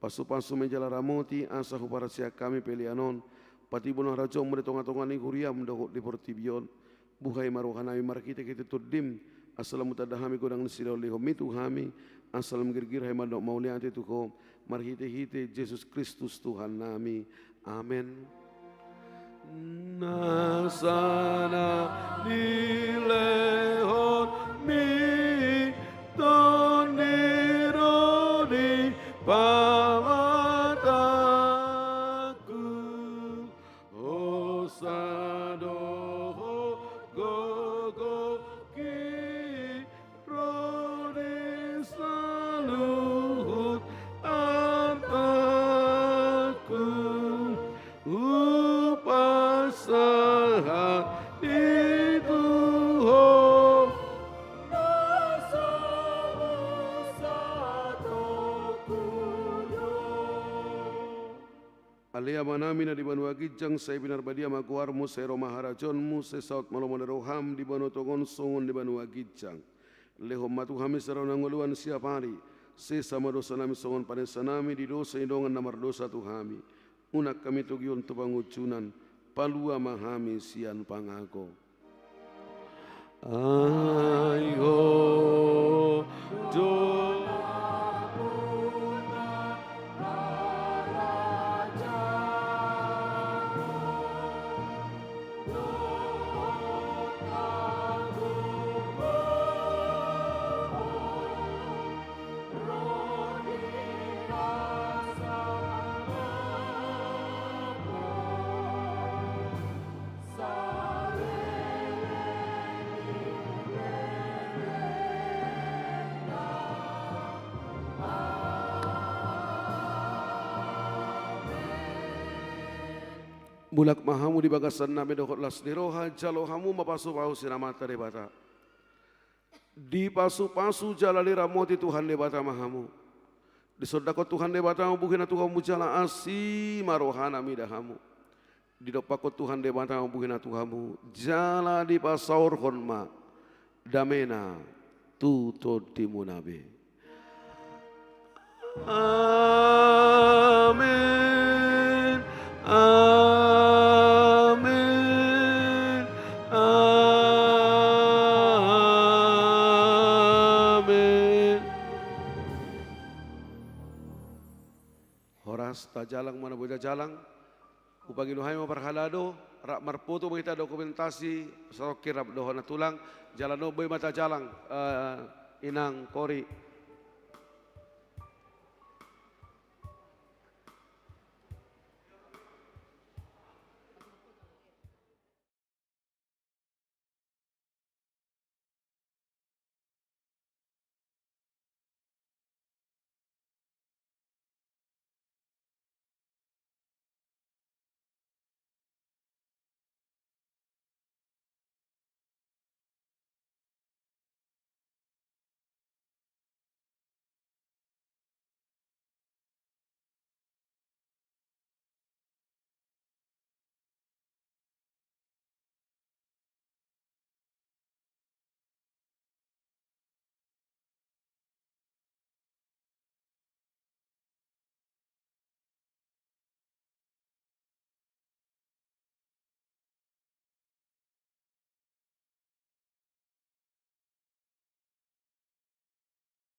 pasu menjala ramoti asa para siak kami pilihanon pati bunah rajong mere tonga-tonga ni kuriam doh di portibion buhay maruhanami markite kita tudim asal mutadahami kodang sileo leo mitu kami asal menggirgir hai mandok mauliati tuho marhite-hite Yesus Kristus Tuhan nami amin. Nasana dilehon mi tonironi pamataku osadoho gogo ki roni saluhut antaku upasaha itu ho alia manamina di banu agijang saya binar badia maguarmu saya romaharajonmu saya saut malomone roham di banu tongon songon di banu agijang lehom matu kami sarana ngoluan siap hari saya sama dosa nami songon pada sanami di dosa indongan namar dosa tuhami unak kami tugion tu pangucunan palua mahami sian pangago ayo do bulak mahamu di bagasan nami dokot las niroha jalo hamu mapasu pasu sinamata debata di pasu jalali ramoti Tuhan debata mahamu di sodako Tuhan debata bukina Tuhan mujala asi marohana midahamu di dopako Tuhan debata bukina Tuhamu jala di pasaur honma damena tuto timunabe amin amin amin horas tajalang mana boja jalang upagi nuhai maparhalado rak marputu kita dokumentasi sarokir dohona tulang jalan boy mata jalang inang kori